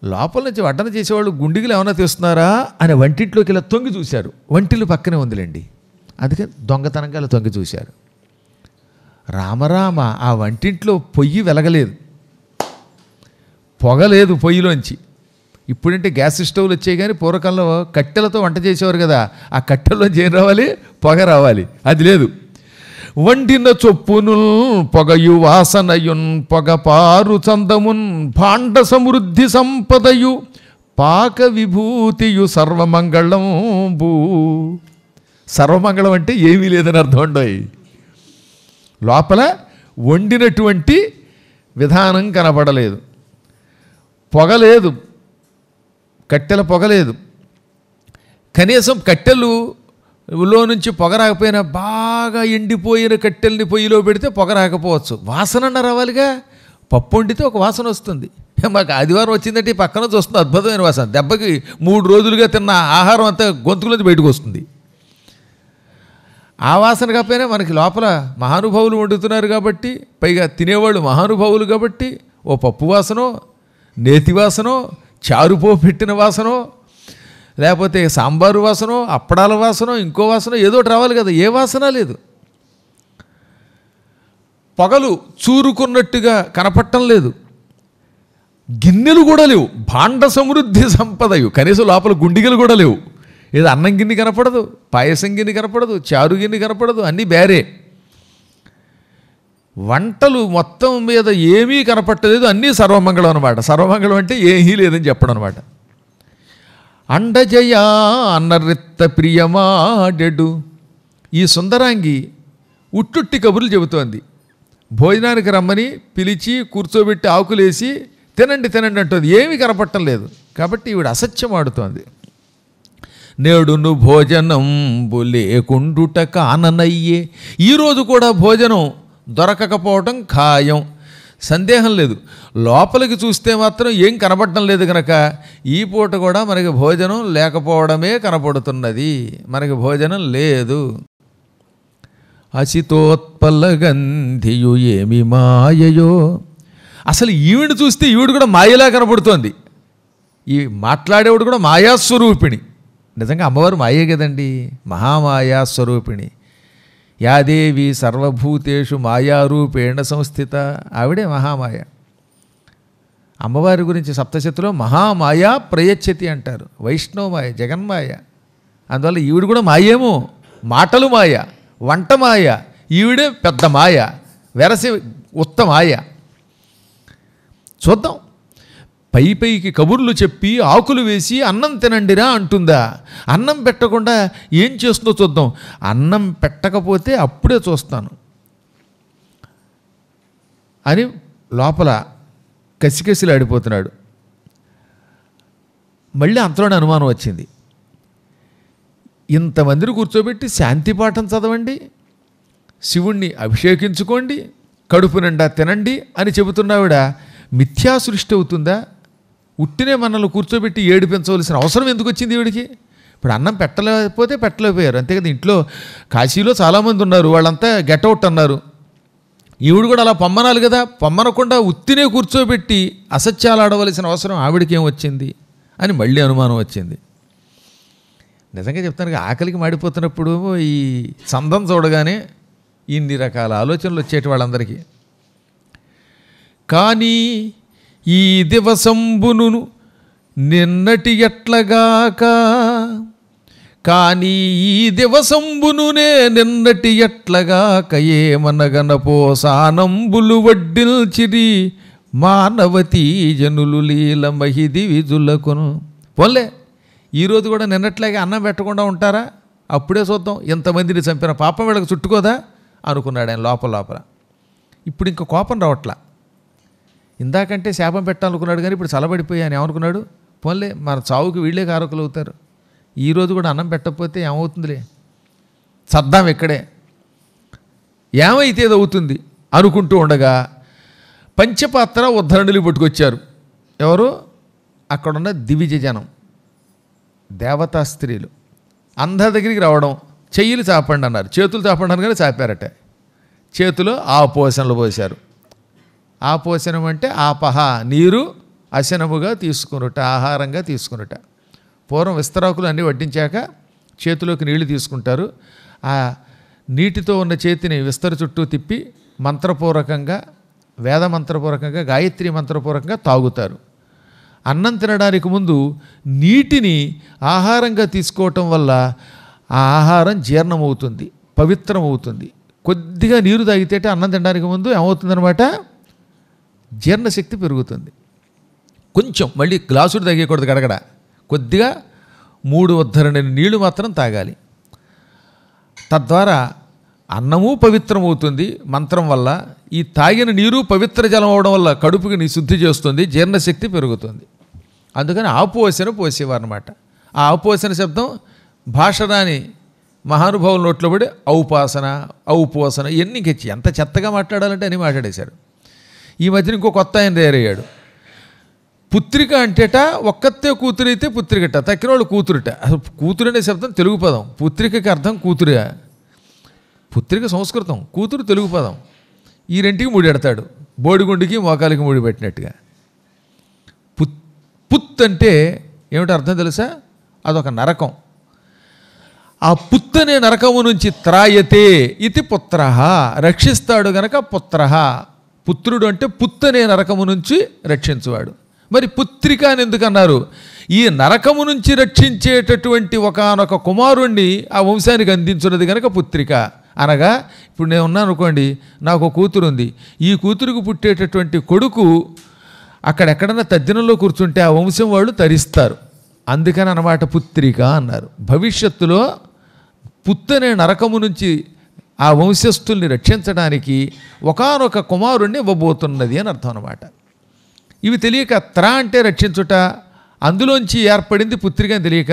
లోపల నుంచి వడ్డన చేసేవాళ్ళు గుండిగలు ఏమైనా తీస్తున్నారా అని వంటింట్లోకి ఇలా తొంగి చూశారు. వంటిల్లు పక్కనే ఉందిలేండి. అందుకని దొంగతనంగా అలా తొంగి చూశారు. రామరామ, ఆ వంటింట్లో పొయ్యి వెలగలేదు, పొగలేదు పొయ్యిలోంచి. ఇప్పుడంటే గ్యాస్ స్టవ్లు వచ్చాయి, కానీ పూర్వకాలంలో కట్టెలతో వంట చేసేవారు కదా, ఆ కట్టెల్లోంచి ఏం రావాలి, పొగ రావాలి. అది లేదు. వండిన చొప్పును పొగయు వాసనయున్ పొగపారు చందమున్ భాండ సమృద్ధి సంపదయు పాక విభూతియు సర్వమంగళంబు. సర్వమంగళం అంటే ఏమీ లేదని అర్థం ఉండవు. లోపల వండినటువంటి విధానం కనపడలేదు, పొగలేదు, కట్టెల పొగలేదు. కనీసం కట్టెలులో నుంచి పొగ రాకపోయినా బాగా ఎండిపోయిన కట్టెల్ని పొయ్యిలో పెడితే పొగ రాకపోవచ్చు, వాసన రావాలిగా. పప్పు వండితే ఒక వాసన వస్తుంది. మాకు ఆదివారం వచ్చిందంటే ఈ పక్కన వస్తుంది అద్భుతమైన వాసన. దెబ్బకి 3 రోజులుగా తిన్న ఆహారం అంతా గొంతుకులోంచి బయటకు వస్తుంది. ఆ వాసన కాకపోయినా మనకి లోపల మహానుభావులు వండుతున్నారు కాబట్టి, పైగా తినేవాళ్ళు మహానుభావులు కాబట్టి, ఓ పప్పు వాసనో, నేతి వాసనో, చారుపో పెట్టిన వాసనో, లేకపోతే సాంబారు వాసనో, అప్పడాల వాసనో, ఇంకో వాసనో ఏదో రావాలి కదా. ఏ వాసన లేదు. పొగలు చూరుకున్నట్టుగా కనపడటం లేదు. గిన్నెలు కూడా లేవు. భాండ సమృద్ధి సంపదయు, కనీసం లోపల గుండిగలు కూడా లేవు. ఏదో అన్నం గిన్నె కనపడదు, పాయసం గిన్నె కనపడదు, చారు గిన్నె కనపడదు, అన్నీ బేరే. వంటలు మొత్తం మీద ఏమీ కనపట్టలేదు, అన్నీ సర్వమంగళం అనమాట. సర్వమంగళం అంటే ఏమీ లేదని చెప్పడం అనమాట. అండజయ అన్నరిత్త ప్రియమాడెడు. ఈ సుందరాంగి ఉట్టుట్టి కబుర్లు చెబుతోంది. భోజనానికి రమ్మని పిలిచి కూర్చోబెట్టి ఆకులేసి తినండి తినండి అంటుంది. ఏమీ కనపట్టం లేదు. కాబట్టి ఈవిడ అసత్యం ఆడుతోంది. నేడును భోజనంబు లేకుండుట కాననయ్యే. ఈరోజు కూడా భోజనం దొరకకపోవటం ఖాయం, సందేహం లేదు. లోపలికి చూస్తే మాత్రం ఏం కనపడటం లేదు కనుక ఈ పూట కూడా మనకి భోజనం లేకపోవడమే కనపడుతున్నది. మనకి భోజనం లేదు. అసితోత్పలగంధియు ఏమి మాయయో. అసలు ఈవిడ చూస్తే ఈవిడ కూడా మాయలా కనపడుతోంది. ఈ మాట్లాడేవాడు కూడా మాయాస్వరూపిణి. నిజంగా అమ్మవారు మాయే కదండి, మహామాయా స్వరూపిణి. యాదేవి సర్వభూతేషు మాయారూపేణ సంస్థిత. ఆవిడే మహామాయ. అమ్మవారి గురించి సప్తశతిలో మహామాయా ప్రయచ్చతి అంటారు. వైష్ణవమాయ, జగన్మాయ. అందువల్ల ఈవిడ కూడా మాయేమో. మాటలు మాయ, వంట మాయ, ఈవిడే పెద్ద మాయ, వెరసి ఉత్తమాయ. చూద్దాం. పైకి కబుర్లు చెప్పి ఆకులు వేసి అన్నం తినండిరా అంటుందా? అన్నం పెట్టకుండా ఏం చేస్తుందో చూద్దాం. అన్నం పెట్టకపోతే అప్పుడే చూస్తాను అని లోపల కసికసిలాడిపోతున్నాడు. మళ్ళీ అంతలోనే అనుమానం వచ్చింది. ఇంతమందిని కూర్చోబెట్టి శాంతి పాఠం చదవండి, శివుణ్ణి అభిషేకించుకోండి, కడుపు నిండా తినండి అని చెబుతున్నావిడ మిథ్యా సృష్టి అవుతుందా? ఉట్టినే మనల్ని కూర్చోబెట్టి ఏడిపించవలసిన అవసరం ఎందుకు వచ్చింది ఈవిడికి? ఇప్పుడు అన్నం పెట్టలేకపోయారు అంతే కదా. ఇంట్లో కాశీలో చాలామంది ఉన్నారు, వాళ్ళంతా గెట్అవుట్ అన్నారు. ఈవిడు కూడా అలా పొమ్మనాలి కదా. పొమ్మనకుండా ఉత్తినే కూర్చోబెట్టి అసత్యాలు ఆడవలసిన అవసరం ఆవిడికి ఏం వచ్చింది అని మళ్ళీ అనుమానం వచ్చింది. నిజంగా చెప్తాను, ఆకలికి మాడిపోతున్నప్పుడు ఈ చందం చూడగానే ఇన్ని రకాల ఆలోచనలు వచ్చేటి వాళ్ళందరికీ. కానీ ఈ దివసంబును నిన్నటి ఎట్లగాక, కానీ ఈ దివసంబునునే నిన్నటి ఎట్లగాక, ఏమనగనపో సానంబులు వడ్డిల్చిరి మానవతీ జనులు లీల మహిది విజులకును. పోన్లే, ఈరోజు కూడా నిన్నట్లాగే అన్నం పెట్టకుండా ఉంటారా? అప్పుడే చూద్దాం, ఎంతమందిని చంపిన పాపం వీళ్ళకి చుట్టుకోదా అనుకున్నాడు ఆయన లోపల. ఇప్పుడు ఇంక కోపం రావట్లా. ఇందాకంటే శాపం పెట్టాలనుకున్నాడు, కానీ ఇప్పుడు చల్లబడిపోయి ఆయన ఏమనుకున్నాడు, పోన్లే మన చావుకి వీళ్ళే కారకులు అవుతారు, ఈరోజు కూడా అన్నం పెట్టకపోతే ఏమవుతుందిలే, చద్దాం ఇక్కడే, ఏమైతే ఏదో అవుతుంది అనుకుంటూ ఉండగా పంచపాత్ర ఉద్ధరణులు పట్టుకొచ్చారు. ఎవరు? అక్కడున్న దివిజ జనం, దేవతా స్త్రీలు. అందరి దగ్గరికి రావడం, చెయ్యిలు చాపండి అన్నారు, చేతులు చాపండి అన్నారు, కానీ చాపారట. చేతిలో ఆపోషణలు పోశారు. ఆపోషణం అంటే ఆపహ, నీరు, అశనముగా తీసుకునుట, ఆహారంగా తీసుకునుట. పూర్వం విస్తరాకులు అన్నీ వడ్డించాక చేతిలోకి నీళ్లు తీసుకుంటారు. ఆ నీటితో ఉన్న చేతిని విస్తర చుట్టూ తిప్పి మంత్రపూర్వకంగా, వేద మంత్రపూర్వకంగా, గాయత్రి మంత్రపూర్వకంగా తాగుతారు. అన్నం తినడానికి ముందు నీటిని ఆహారంగా తీసుకోవటం వల్ల ఆ ఆహారం జీర్ణమవుతుంది, పవిత్రమవుతుంది. కొద్దిగా నీరు తాగితే అన్నం తినడానికి ముందు ఏమవుతుందన్నమాట, జీర్ణశక్తి పెరుగుతుంది. కొంచెం మళ్ళీ గ్లాసుడు తాగేయకూడదు, గడగడ కొద్దిగా 3 ఉద్ధరణ నీళ్లు మాత్రం తాగాలి. తద్వారా అన్నము పవిత్రమవుతుంది మంత్రం వల్ల. ఈ తాగిన నీరు పవిత్ర జలం అవడం వల్ల కడుపుకి శుద్ధి చేస్తుంది, జీర్ణశక్తి పెరుగుతుంది. అందుకని ఆపోసన పోసేవారనమాట. ఆ ఆపోసన శబ్దం భాషరాని మహానుభావుల నోట్లో పడి ఔపాసన, ఔపోసన ఇవన్నీ ఇంకెచ్చి ఎంత చెత్తగా మాట్లాడాలంటే అని మాట్లాడేశారు. ఈ మధ్యన ఇంకో కొత్త ఆయన తయారయ్యాడు. పుత్రిక అంటేట ఒక్కతే కూతురైతే పుత్రికట, తక్కిన వాళ్ళు కూతురుట. అసలు కూతురు అనే శబ్దం తెలుగు పదం, పుత్రికకి అర్థం కూతురే. పుత్రిక సంస్కృతం, కూతురు తెలుగు పదం. ఈ రెంటికి ముడెడతాడు, బోడిగుండికి మోకాలికి ముడి పెట్టినట్టుగా. పుత్ అంటే ఏమిటి అర్థం తెలుసా? అదొక నరకం. ఆ పుత్ అనే నరకము నుంచి త్రాయతే ఇది పుత్ర, రక్షిస్తాడు గనక పుత్ర. పుత్రుడు అంటే పుత్ అనే నరకము నుంచి రక్షించువాడు. మరి పుత్రిక అని ఎందుకన్నారు? ఈ నరకము నుంచి రక్షించేటటువంటి ఒకానొక కుమారుణ్ణి ఆ వంశానికి అందించున్నది కనుక పుత్రిక. అనగా ఇప్పుడు నేను ఉన్నాను అనుకోండి, నాకు కూతురు ఉంది, ఈ కూతురుకు పుట్టేటటువంటి కొడుకు అక్కడెక్కడన్నా తద్దినంలో కూర్చుంటే ఆ వంశం వాళ్ళు తరిస్తారు. అందుకని అన్నమాట పుత్రిక అన్నారు. భవిష్యత్తులో పుత్తనే నరకము నుంచి ఆ వంశస్థుల్ని రక్షించడానికి ఒకానొక కుమారుణ్ణి ఇవ్వబోతున్నది అని అర్థం అన్నమాట. ఇవి తెలియక త్ర అంటే రక్షించుట, అందులోంచి ఏర్పడింది పుత్రిక అని తెలియక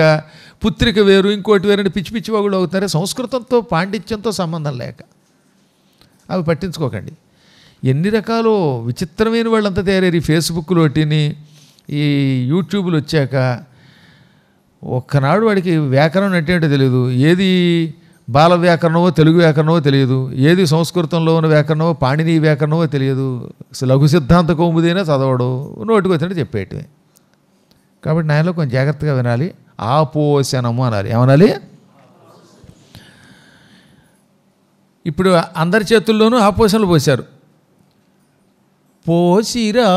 పుత్రిక వేరు ఇంకోటి వేరు అని పిచ్చి పిచ్చి వాగులు అవుతారే, సంస్కృతంతో పాండిత్యంతో సంబంధం లేక. అవి పట్టించుకోకండి. ఎన్ని రకాలు విచిత్రమైన వాళ్ళంతా తయారయ్యారు ఈ ఫేస్బుక్లోటిని, ఈ యూట్యూబ్లు వచ్చాక. ఒక్కనాడు వాడికి వ్యాకరణం అంటే తెలియదు, ఏది బాల వ్యాకరణమో తెలుగు వ్యాకరణమో తెలియదు, ఏది సంస్కృతంలో ఉన్న వ్యాకరణమో పాణిని వ్యాకరణమో తెలియదు, లఘు సిద్ధాంత కౌముదైనా చదవడు, నోటికి వచ్చినట్టు చెప్పేటివి. కాబట్టి నాయనలో కొంచెం జాగ్రత్తగా వినాలి. ఆపోషణము అనాలి. ఏమనాలి? ఇప్పుడు అందరి చేతుల్లోనూ ఆపోషణలు పోశారు. పోసిరా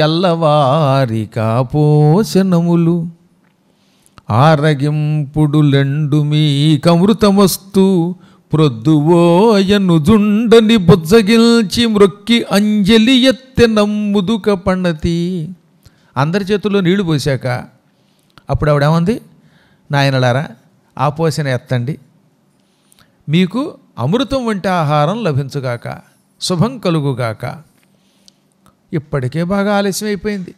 ఎల్లవారికా పోషణములు, ఆరగింపుడు లెండు మీకమృతమస్తు ప్రొద్దువోయను జుండని బుజ్జగిల్చి మ్రొక్కి అంజలి ఎత్తె నమ్ముదుక పణతి. అందరి చేతుల్లో నీళ్లు పోసాక అప్పుడు ఆవిడేమంది, నాయనలారా ఆ పోసిన ఎత్తండి, మీకు అమృతం వంటి ఆహారం లభించుగాక, శుభం కలుగుగాక. ఇప్పటికే బాగా ఆలస్యం అయిపోయింది,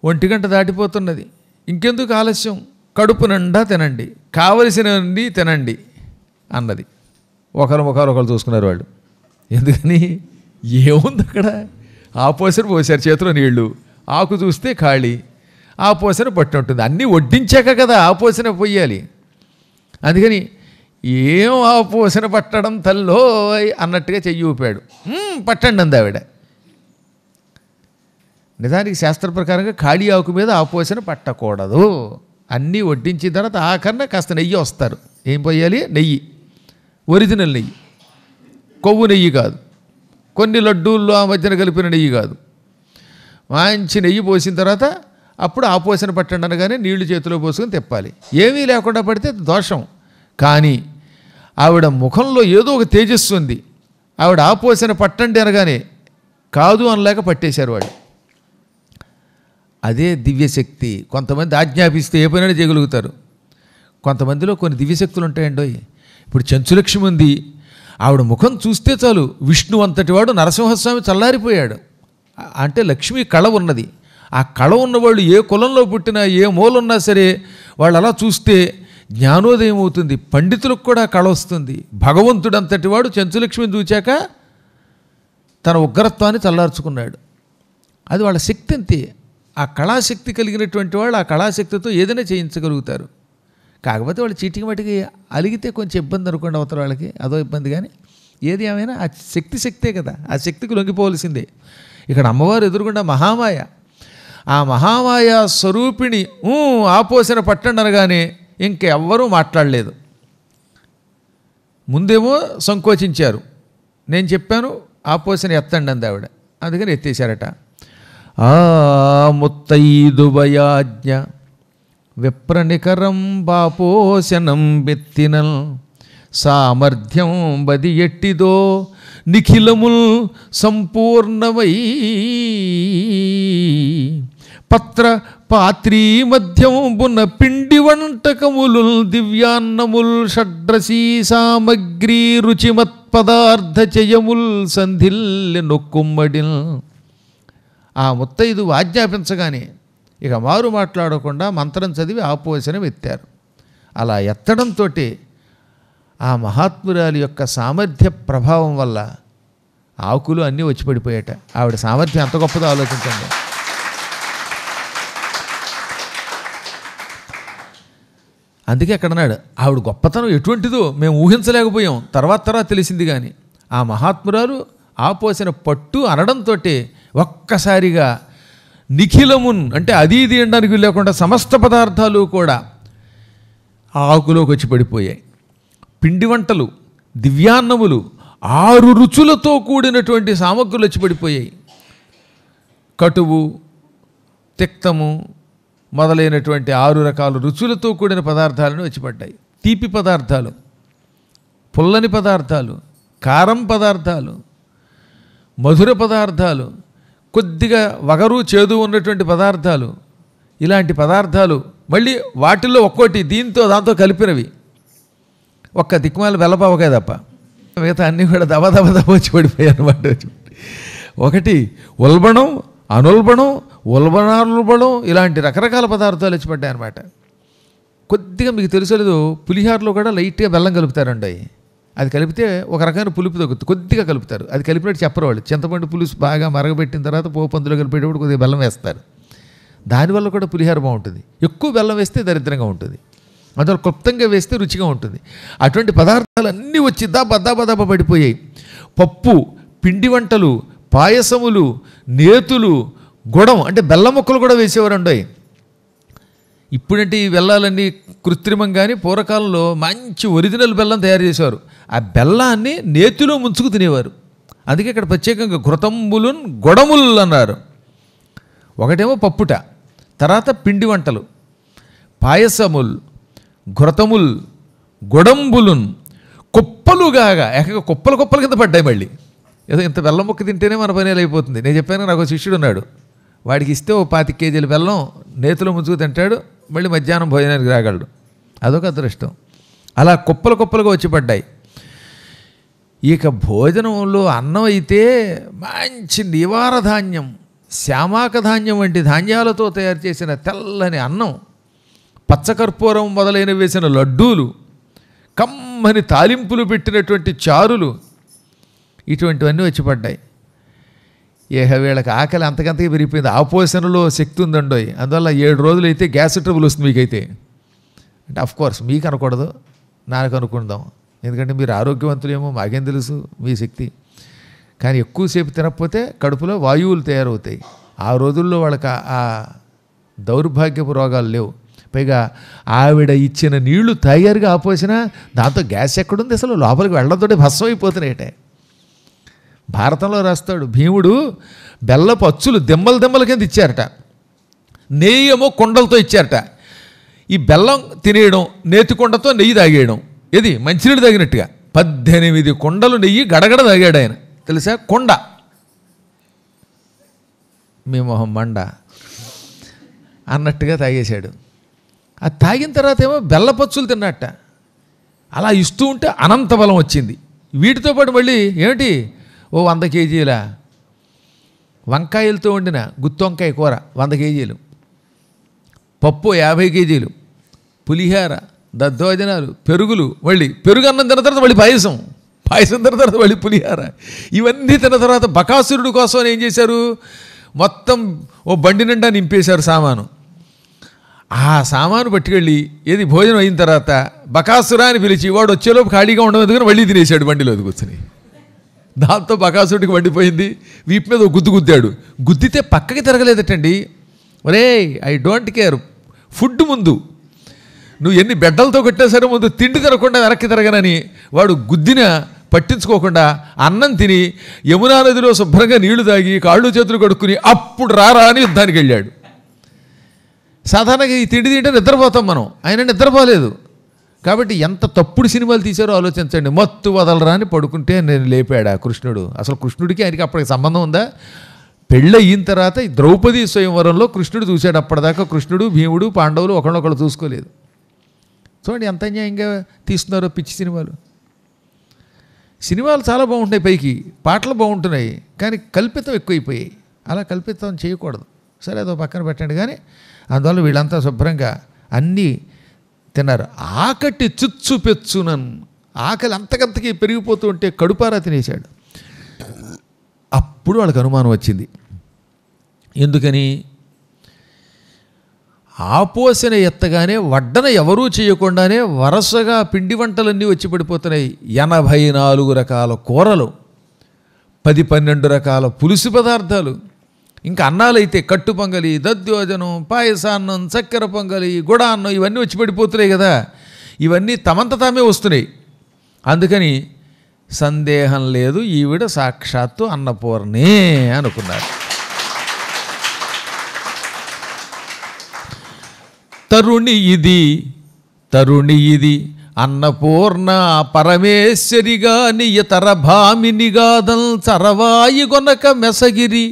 1 గంట దాటిపోతున్నది, ఇంకెందుకు ఆలస్యం, కడుపు నిండా తినండి, కావలసినవన్నీ తినండి అన్నది. ఒకరు చూసుకున్నారు వాళ్ళు. ఎందుకని, ఏముంది అక్కడ, ఆ పోసన పోసారు చేతిలో నీళ్లు, ఆకు చూస్తే ఖాళీ, ఆ పోసన పట్టి ఉంటుంది. అన్నీ వడ్డించాక కదా ఆ పోసన పొయ్యాలి. అందుకని ఏం ఆ పోసన పట్టడం తల్లో అన్నట్టుగా చెయ్యి ఊపాడు. పట్టండి అంది ఆవిడ. నిజానికి శాస్త్ర ప్రకారంగా ఖాళీ ఆకు మీద ఆ పోసన పట్టకూడదు. అన్నీ వడ్డించిన తర్వాత ఆఖరణ కాస్త నెయ్యి వస్తారు. ఏం పోయాలి, నెయ్యి, ఒరిజినల్ నెయ్యి, కొవ్వు నెయ్యి కాదు, కొన్ని లడ్డూల్లో ఆ మధ్యన కలిపిన నెయ్యి కాదు. మంచి నెయ్యి పోసిన తర్వాత అప్పుడు ఆ పోసన పట్టండి అనగానే నీళ్లు చేతిలో పోసుకొని తిప్పాలి. ఏమీ లేకుండా పడితే దోషం. కానీ ఆవిడ ముఖంలో ఏదో ఒక తేజస్సు ఉంది. ఆవిడ ఆ పోసన పట్టండి అనగానే కాదు అనలేక పట్టేశారు వాళ్ళు. అదే దివ్యశక్తి. కొంతమంది ఆజ్ఞాపిస్తే ఏ పనైనా చేయగలుగుతారు. కొంతమందిలో కొన్ని దివ్యశక్తులు ఉంటాయండి. ఇప్పుడు చెంచులక్ష్మి ఉంది, ఆవిడ ముఖం చూస్తే చాలు విష్ణు అంతటి వాడు నరసింహస్వామి చల్లారిపోయాడు. అంటే లక్ష్మి కళ ఉన్నది. ఆ కళ ఉన్నవాళ్ళు ఏ కులంలో పుట్టినా ఏ మూలున్నా సరే వాళ్ళు అలా చూస్తే జ్ఞానోదయం అవుతుంది, పండితులకు కూడా కళ వస్తుంది. భగవంతుడు అంతటి వాడు చెంచులక్ష్మిని చూచాక తన ఉగ్రత్వాన్ని చల్లార్చుకున్నాడు. అది వాళ్ళ శక్తి అంతే. ఆ కళాశక్తి కలిగినటువంటి వాళ్ళు ఆ కళాశక్తితో ఏదైనా చేయించగలుగుతారు. కాకపోతే వాళ్ళు చీటికి మటికి అలిగితే కొంచెం ఇబ్బంది అనుకోండి, అవతల వాళ్ళకి అదో ఇబ్బంది. కానీ ఏది ఏమైనా ఆ శక్తే కదా, ఆ శక్తికి లొంగిపోవలసిందే. ఇక్కడ అమ్మవారు ఎదురుగుండా మహామాయ. ఆ మహామాయ స్వరూపిణి ఆపోసిన పట్టండి అనగానే ఇంకెవ్వరూ మాట్లాడలేదు. ముందేమో సంకోచించారు, నేను చెప్పాను ఆపోసిన ఎత్తండి అంది ఆవిడ, అందుకని ఎత్తేశారట. ఆ ముత్తైదువయాజ్ఞ విప్రనికరం బాపోశనం బెత్తినల్ సామర్థ్యం బది ఎట్టిదో నిఖిలముల్ సంపూర్ణమై పత్ర పాత్రీ మధ్యంబున పిండి వంటకములు దివ్యాన్నముల్ షడ్రసీ సామగ్రీ రుచిమత్ పదార్థ చయముల్ సంధిల్లె నొక్కుమ్మడిల్. ఆ ముత్తైదు ఆజ్ఞాపించగానే ఇక మారు మాట్లాడకుండా మంత్రం చదివి ఆపోసనం ఎత్తారు. అలా ఎత్తడంతో ఆ మహాత్మురాలి యొక్క సామర్థ్య ప్రభావం వల్ల ఆకులు అన్నీ వచ్చి పడిపోయాట. ఆవిడ సామర్థ్యం ఎంత గొప్పదో ఆలోచించండి. అందుకే అక్కడన్నాడు, ఆవిడ గొప్పతనం ఎటువంటిదో మేము ఊహించలేకపోయాం, తర్వాత తెలిసింది. కానీ ఆ మహాత్మురాలు ఆపోసిన పట్టు అనడంతో ఒక్కసారిగా నిఖిలమున్ అంటే అది ఇది అనడానికి లేకుండా సమస్త పదార్థాలు కూడా ఆకులోకి వచ్చి పడిపోయాయి. పిండి వంటలు, దివ్యాన్నములు, 6 రుచులతో కూడినటువంటి సామగ్రులు వచ్చి పడిపోయాయి. కటువు, తిక్తము మొదలైనటువంటి 6 రకాల రుచులతో కూడిన పదార్థాలను వచ్చిపడ్డాయి. తీపి పదార్థాలు, పుల్లని పదార్థాలు, కారం పదార్థాలు, మధుర పదార్థాలు, కొద్దిగా వగరు చేదు ఉన్నటువంటి పదార్థాలు, ఇలాంటి పదార్థాలు మళ్ళీ వాటిల్లో ఒక్కోటి దీంతో దాంతో కలిపినవి. ఒక్క దిక్కుమాల బెల్లపావకాయ తప్ప మిగతా అన్నీ కూడా దబ వచ్చి పడిపోయాయి అన్నమాట. ఒకటి ఉల్బణం, అనుల్బణం, ఉల్బణానుల్బణం ఇలాంటి రకరకాల పదార్థాలు వచ్చి పడ్డాయి అన్నమాట. కొద్దిగా మీకు తెలుసలేదు, పులిహారలో కూడా లైట్గా బెల్లం కలుపుతారండి. అది కలిపితే ఒక రకమైన పులుపు తగ్గుతుంది, కొద్దిగా కలుపుతారు. అది కలిపినట్టు చెప్పరు వాళ్ళు. చింతపండు పులుసు బాగా మరగబెట్టిన తర్వాత పోపు అందులో కలిపేటప్పుడు కొద్దిగా బెల్లం వేస్తారు. దానివల్ల కూడా పులిహార బాగుంటుంది. ఎక్కువ బెల్లం వేస్తే దరిద్రంగా ఉంటుంది, అందులో క్లుప్తంగా వేస్తే రుచిగా ఉంటుంది. అటువంటి పదార్థాలు అన్నీ వచ్చి దబ్బ పడిపోయాయి. పప్పు, పిండి వంటలు, పాయసములు, నేతులు, గుడం అంటే బెల్లం ముక్కలు కూడా వేసేవారండి. ఇప్పుడంటే ఈ బెల్లాలన్నీ కృత్రిమం. కానీ పూర్వకాలంలో మంచి ఒరిజినల్ బెల్లం తయారు చేసేవారు. ఆ బెల్లాన్ని నేతిలో ముంచుకు తినేవారు. అందుకే ఇక్కడ ప్రత్యేకంగా ఘృతంబులున్ గొడముల్ అన్నారు. ఒకటేమో పప్పుట, తర్వాత పిండి వంటలు, పాయసముల్, ఘృతముల్, గొడంబులున్, కుప్పలుగా ఏకంగా కుప్పల కుప్పల కింద పడ్డాయి. మళ్ళీ ఏదో ఇంత బెల్లం ముక్క తింటేనే మన పని అయిపోతుంది. నేను చెప్పాను, నాకు ఒక శిష్యుడు ఉన్నాడు, వాడికి ఇస్తే ఓ 25 కేజీల బెల్లం నేతిలో ముంచుకు తింటాడు, మళ్ళీ మధ్యాహ్నం భోజనానికి రాగలడు. అదొక అదృష్టం. అలా కుప్పలు కుప్పలుగా వచ్చి పడ్డాయి. ఇక భోజనంలో అన్నం అయితే మంచి నివార ధాన్యం, శ్యామాక ధాన్యం వంటి ధాన్యాలతో తయారు చేసిన తెల్లని అన్నం, పచ్చకర్పూరం మొదలైన వేసిన లడ్డూలు, కమ్మని తాలింపులు పెట్టినటువంటి చారులు, ఇటువంటివన్నీ వచ్చి పడ్డాయి. వీళ్ళకి ఆకలి అంతకంతకి పెరిగిపోయింది. ఆపోషణలో శక్తి ఉందండోయ్. అందువల్ల 7 రోజులు అయితే గ్యాస్ ట్రబుల్ వస్తుంది మీకైతే. అంటే అఫ్కోర్స్ మీకు అనకూడదు, నాకు అనుకుందాం, ఎందుకంటే మీరు ఆరోగ్యవంతులేమో మాకేం తెలుసు మీ శక్తి. కానీ ఎక్కువసేపు తినకపోతే కడుపులో వాయువులు తయారవుతాయి. ఆ రోజుల్లో వాళ్ళకి ఆ దౌర్భాగ్యపు రోగాలు లేవు. పైగా ఆవిడ ఇచ్చిన నీళ్లు తాగారుగా ఆపోసినా దాంతో గ్యాస్ ఎక్కడుంది, అసలు లోపలికి వెళ్ళడంతో భస్వం అయిపోతున్నాయటే. భారతంలో రాస్తాడు, భీముడు బెల్లపు అచ్చులు దెమ్మల కింద ఇచ్చారట, నెయ్యేమో కుండలతో ఇచ్చారట. ఈ బెల్లం తినేయడం, నేతికొండతో నెయ్యి తాగేయడం, ఏది మంచినీళ్ళు తాగినట్టుగా 18 కుండలు నెయ్యి గడగడ తాగాడు ఆయన. తెలుసా? కొండ మీ మొహం మండ అన్నట్టుగా తాగేశాడు. అది తాగిన తర్వాత ఏమో బెల్లపచ్చులు తిన్నట్ట. అలా ఇస్తూ ఉంటే అనంత బలం వచ్చింది. వీటితో పాటు మళ్ళీ ఏమిటి, ఓ 100 కేజీల వంకాయలతో వండిన గుత్తి వంకాయ కూర 100 కేజీలు, పప్పు 50 కేజీలు, పులిహార, దద్దోజనాలు, పెరుగులు, మళ్ళీ పెరుగు అన్నం తిన్న తర్వాత మళ్ళీ పాయసం తిన్న తర్వాత మళ్ళీ పులిహార. ఇవన్నీ తిన్న తర్వాత బకాసురుడు కోసం ఏం చేశారు, మొత్తం ఓ బండి నిండా నింపేశారు సామాను. ఆ సామాను పట్టుకెళ్ళి ఏది భోజనం అయిన తర్వాత బకాసురా అని పిలిచి వాడు వచ్చేలోపు ఖాళీగా ఉండడం ఎందుకని మళ్ళీ తినేశాడు బండిలో కూర్చొని. దాంతో బకాసుడికి వండిపోయింది. వీపు మీద గుద్దు గుద్దాడు. గుద్దితే పక్కకి తిరగలేదటండి. ఒరే ఐ డోంట్ కేర్, ఫుడ్ ముందు నువ్వు ఎన్ని బెడ్డలతో కొట్టినా సరే ముందు తిండి తినకుండా వెనక్కి తిరగనని వాడు గుద్దిన పట్టించుకోకుండా అన్నం తిని యమునా నదిలో శుభ్రంగా నీళ్లు తాగి కాళ్ళు చేతులు కడుక్కుని అప్పుడు రారా అని యుద్ధానికి వెళ్ళాడు. సాధారణంగా ఈ తిండి తింటే నిద్రపోతాం మనం, ఆయన నిద్రపోలేదు. కాబట్టి ఎంత తప్పుడు సినిమాలు తీశారో ఆలోచించండి. మత్తు వదలరా అని పడుకుంటే నేను లేపాడా కృష్ణుడు. అసలు కృష్ణుడికి ఆయనకి అప్పటికి సంబంధం ఉందా? పెళ్ళి అయిన తర్వాత ద్రౌపది స్వయంవరంలో కృష్ణుడు చూశాడు. అప్పటిదాకా కృష్ణుడు, భీముడు, పాండవులు ఒకళ్ళొకళ్ళు చూసుకోలేదు. చూడండి ఎంత అన్యాయంగా తీస్తున్నారో పిచ్చి సినిమాలు. సినిమాలు చాలా బాగుంటున్నాయి, పైకి పాటలు బాగుంటున్నాయి, కానీ కల్పితం ఎక్కువైపోయాయి. అలా కల్పితం చేయకూడదు. సరే అదో పక్కన పెట్టండి. కానీ అందువల్ల వీళ్ళంతా శుభ్రంగా అన్నీ తిన్నారు. ఆకటి చుచ్చు పెచ్చునన్, ఆకలి అంతకంతకి పెరిగిపోతూ ఉంటే కడుపారా తినేశాడు. అప్పుడు వాళ్ళకి అనుమానం వచ్చింది. ఎందుకని? ఆపోసన ఎత్తగానే వడ్డన ఎవరూ చేయకుండానే వరుసగా పిండి వంటలన్నీ వచ్చి పడిపోతున్నాయి. 84 రకాల కూరలు, 10-12 రకాల పులుసు పదార్థాలు, ఇంకా అన్నాలైతే కట్టు పొంగలి, దద్దోజనం, పాయసాన్నం, చక్కెర పొంగలి, గుడాన్నం, ఇవన్నీ వచ్చి పడిపోతున్నాయి కదా. ఇవన్నీ తమంత తామే వస్తున్నాయి. అందుకని సందేహం లేదు, ఈవిడ సాక్షాత్తు అన్నపూర్ణే అనుకున్నారు. తరుణి ఇది అన్నపూర్ణ పరమేశ్వరిగా నియతర భామినిగాదం చరవాయి గొనక మెసగిరి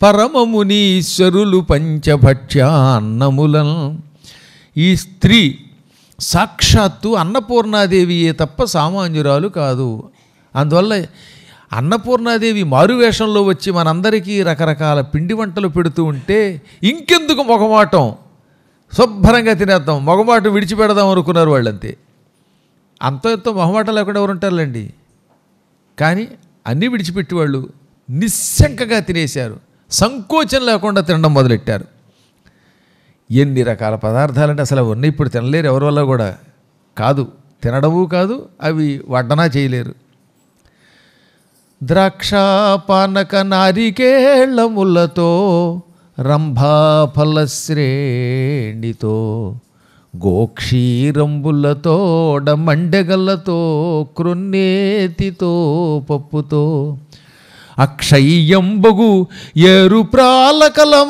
పరమమునీశ్వరులు పంచభక్ష్యాన్నములను. ఈ స్త్రీ సాక్షాత్తు అన్నపూర్ణాదేవియే తప్ప సామాన్యురాలు కాదు. అందువల్ల అన్నపూర్ణాదేవి మారువేషంలో వచ్చి మనందరికీ రకరకాల పిండి వంటలు పెడుతూ ఉంటే ఇంకెందుకు మొగమాటం, శుభ్రంగా తినేద్దాం, మొగమాటం విడిచిపెడదాం అనుకున్నారు వాళ్ళంతే. అంత ఎంతో మొహమాటం లేకుండా ఎవరుంటారులేండి. కానీ అన్నీ విడిచిపెట్టి వాళ్ళు నిశ్శంకగా తినేశారు, సంకోచం లేకుండా తినడం మొదలెట్టారు. ఎన్ని రకాల పదార్థాలంటే అసలు అవన్నీ ఇప్పుడు తినలేరు, ఎవరి వల్ల కూడా కాదు, తినడము కాదు, అవి వడ్డనా చేయలేరు. ద్రాక్ష పానక నారికేళములతో రంభాఫల శ్రేణితో గోక్షీరంబులతో మండెగల్లతో క్రొన్నేతితో పప్పుతో అక్షయ్యంబగు ఏరు ప్రాలకలమాహారంబు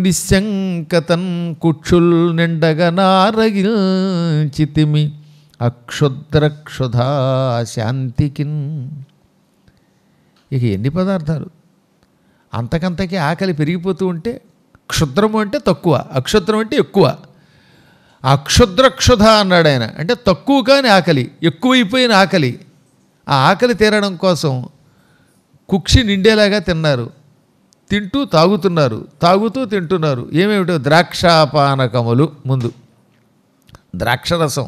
నిశంకతన్ కుక్షుల్ నిండగ నారగిల్చితిమి అక్షుద్రక్షుధా శాంతికిన్. ఇక ఎన్ని పదార్థాలు, అంతకంతకి ఆకలి పెరిగిపోతూ ఉంటే, క్షుద్రము అంటే తక్కువ, అక్షుద్రం అంటే ఎక్కువ. అక్షుద్రక్షుధ అన్నాడు ఆయన, అంటే తక్కువ కాని ఆకలి, ఎక్కువైపోయిన ఆకలి. ఆ ఆకలి తీరడం కోసం కుక్షి నిండేలాగా తిన్నారు, తింటూ తాగుతున్నారు, తాగుతూ తింటున్నారు. ఏమేమిటో ద్రాక్షాపానకములు. ముందు ద్రాక్షరసం,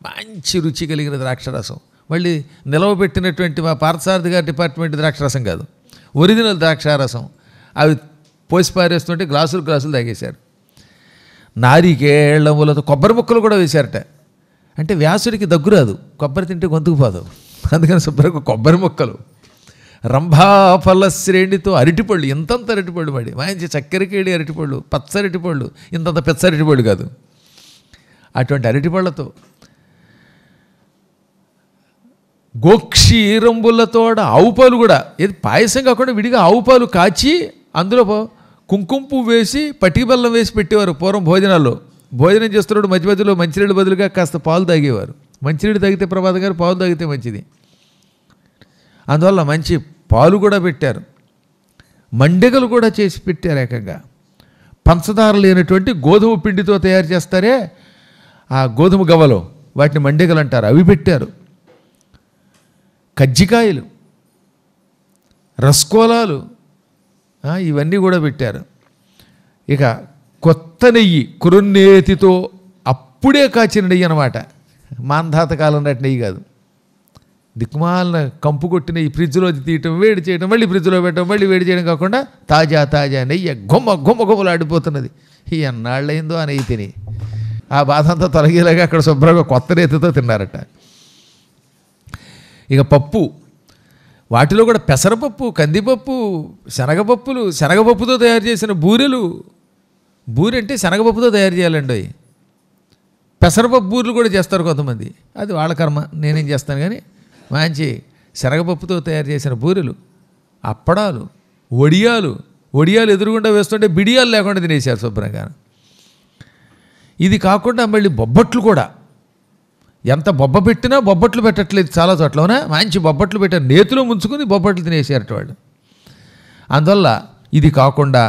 మంచి రుచి కలిగిన ద్రాక్షరసం. మళ్ళీ నిలవబెట్టినటువంటి మా పార్థసారథి గారి డిపార్ట్మెంట్ ద్రాక్షరసం కాదు, ఒరిజినల్ ద్రాక్షారసం. అవి పోసి పారేస్తుంటే గ్లాసులు గ్లాసులు తాగేశారు. నారికేళ్లములతో కొబ్బరి ముక్కలు కూడా వేశారట. అంటే వ్యాసుడికి దగ్గురాదు, కొబ్బరి తింటే గొంతుకు పోదు, అందుకని శుభ్రంగా కొబ్బరి ముక్కలు. రంభాఫల శ్రేణితో అరటిపళ్ళు, ఇంతంత అరటిపళ్ళు పడి, మంచి చక్కెరకేడి అరటిపళ్ళు, పచ్చరటిపళ్ళు, ఇంతంత పెచ్చరటిపళ్ళు కాదు, అటువంటి అరటిపళ్ళతో గోక్షీరంబులతోడ ఆవు పాలు కూడా, ఏది పాయసం కాకుండా విడిగా ఆవు పాలు కాచి అందులో కుంకుమ పువ్వు వేసి పటికి బెల్లం వేసి పెట్టేవారు పూర్వం భోజనాల్లో. భోజనం చేస్తున్నప్పుడు మధ్య మధ్యలో మంచినీళ్ళు బదులుగా కాస్త పాలు తాగేవారు. మంచినీళ్ళు తాగితే ప్రభాతం గారు, పాలు తాగితే మంచిది. అందువల్ల మంచి పాలు కూడా పెట్టారు, మండెగలు కూడా చేసి పెట్టారు. ఏకంగా పంచదార లేనటువంటి గోధుమ పిండితో తయారు చేస్తారే ఆ గోధుమ గవ్వలో, వాటిని మండెగలు అంటారు, అవి పెట్టారు. కజ్జికాయలు, రసకోలాలు, ఇవన్నీ కూడా పెట్టారు. ఇక కొత్త నెయ్యి, కురున్నేతితో అప్పుడే కాచిన నెయ్యి అన్నమాట, మాంధాత కాలం నాటి నెయ్యి కాదు. దిక్కుమాలిన కంపు కొట్టిన ఈ ఫ్రిడ్జ్లో తీయటం, వేడి చేయడం, మళ్ళీ ఫ్రిడ్జ్లో పెట్టడం, మళ్ళీ వేడి చేయడం కాకుండా తాజా తాజా నెయ్యి గుమ్మ గుమ్మ గుమ్మలు ఆడిపోతున్నది. ఈ ఎన్నాళ్ళయిందో ఆ నెయ్యి తిని ఆ బాధ అంతా తొలగేలాగా అక్కడ శుభ్రంగా కొత్త నేతితో తిన్నారట. ఇక పప్పు, వాటిలో కూడా పెసరపప్పు, కందిపప్పు, శనగపప్పులు, శనగపప్పుతో తయారు చేసిన బూరెలు. బూరె అంటే శనగపప్పుతో తయారు చేయాలండి. పెసరపప్పు బూరెలు కూడా చేస్తారు కొంతమంది, అది వాళ్ళ కర్మ, నేనేం చేస్తాను. కానీ మంచి శనగపప్పుతో తయారు చేసిన బూరెలు, అప్పడాలు, వడియాలు. వడియాలు ఎదురుగుండా వేస్తుంటే బిడియాలు లేకుండా తినేశారు శుభ్రంగా. ఇది కాకుండా మళ్ళీ బొబ్బట్లు కూడా, ఎంత బొబ్బ పెట్టినా బొబ్బట్లు పెట్టట్లేదు చాలా చోట్లనా, మంచి బొబ్బట్లు పెట్టారు, నేతిలో ముంచుకుని బొబ్బట్లు తినేసారట వాళ్ళు. అందువల్ల ఇది కాకుండా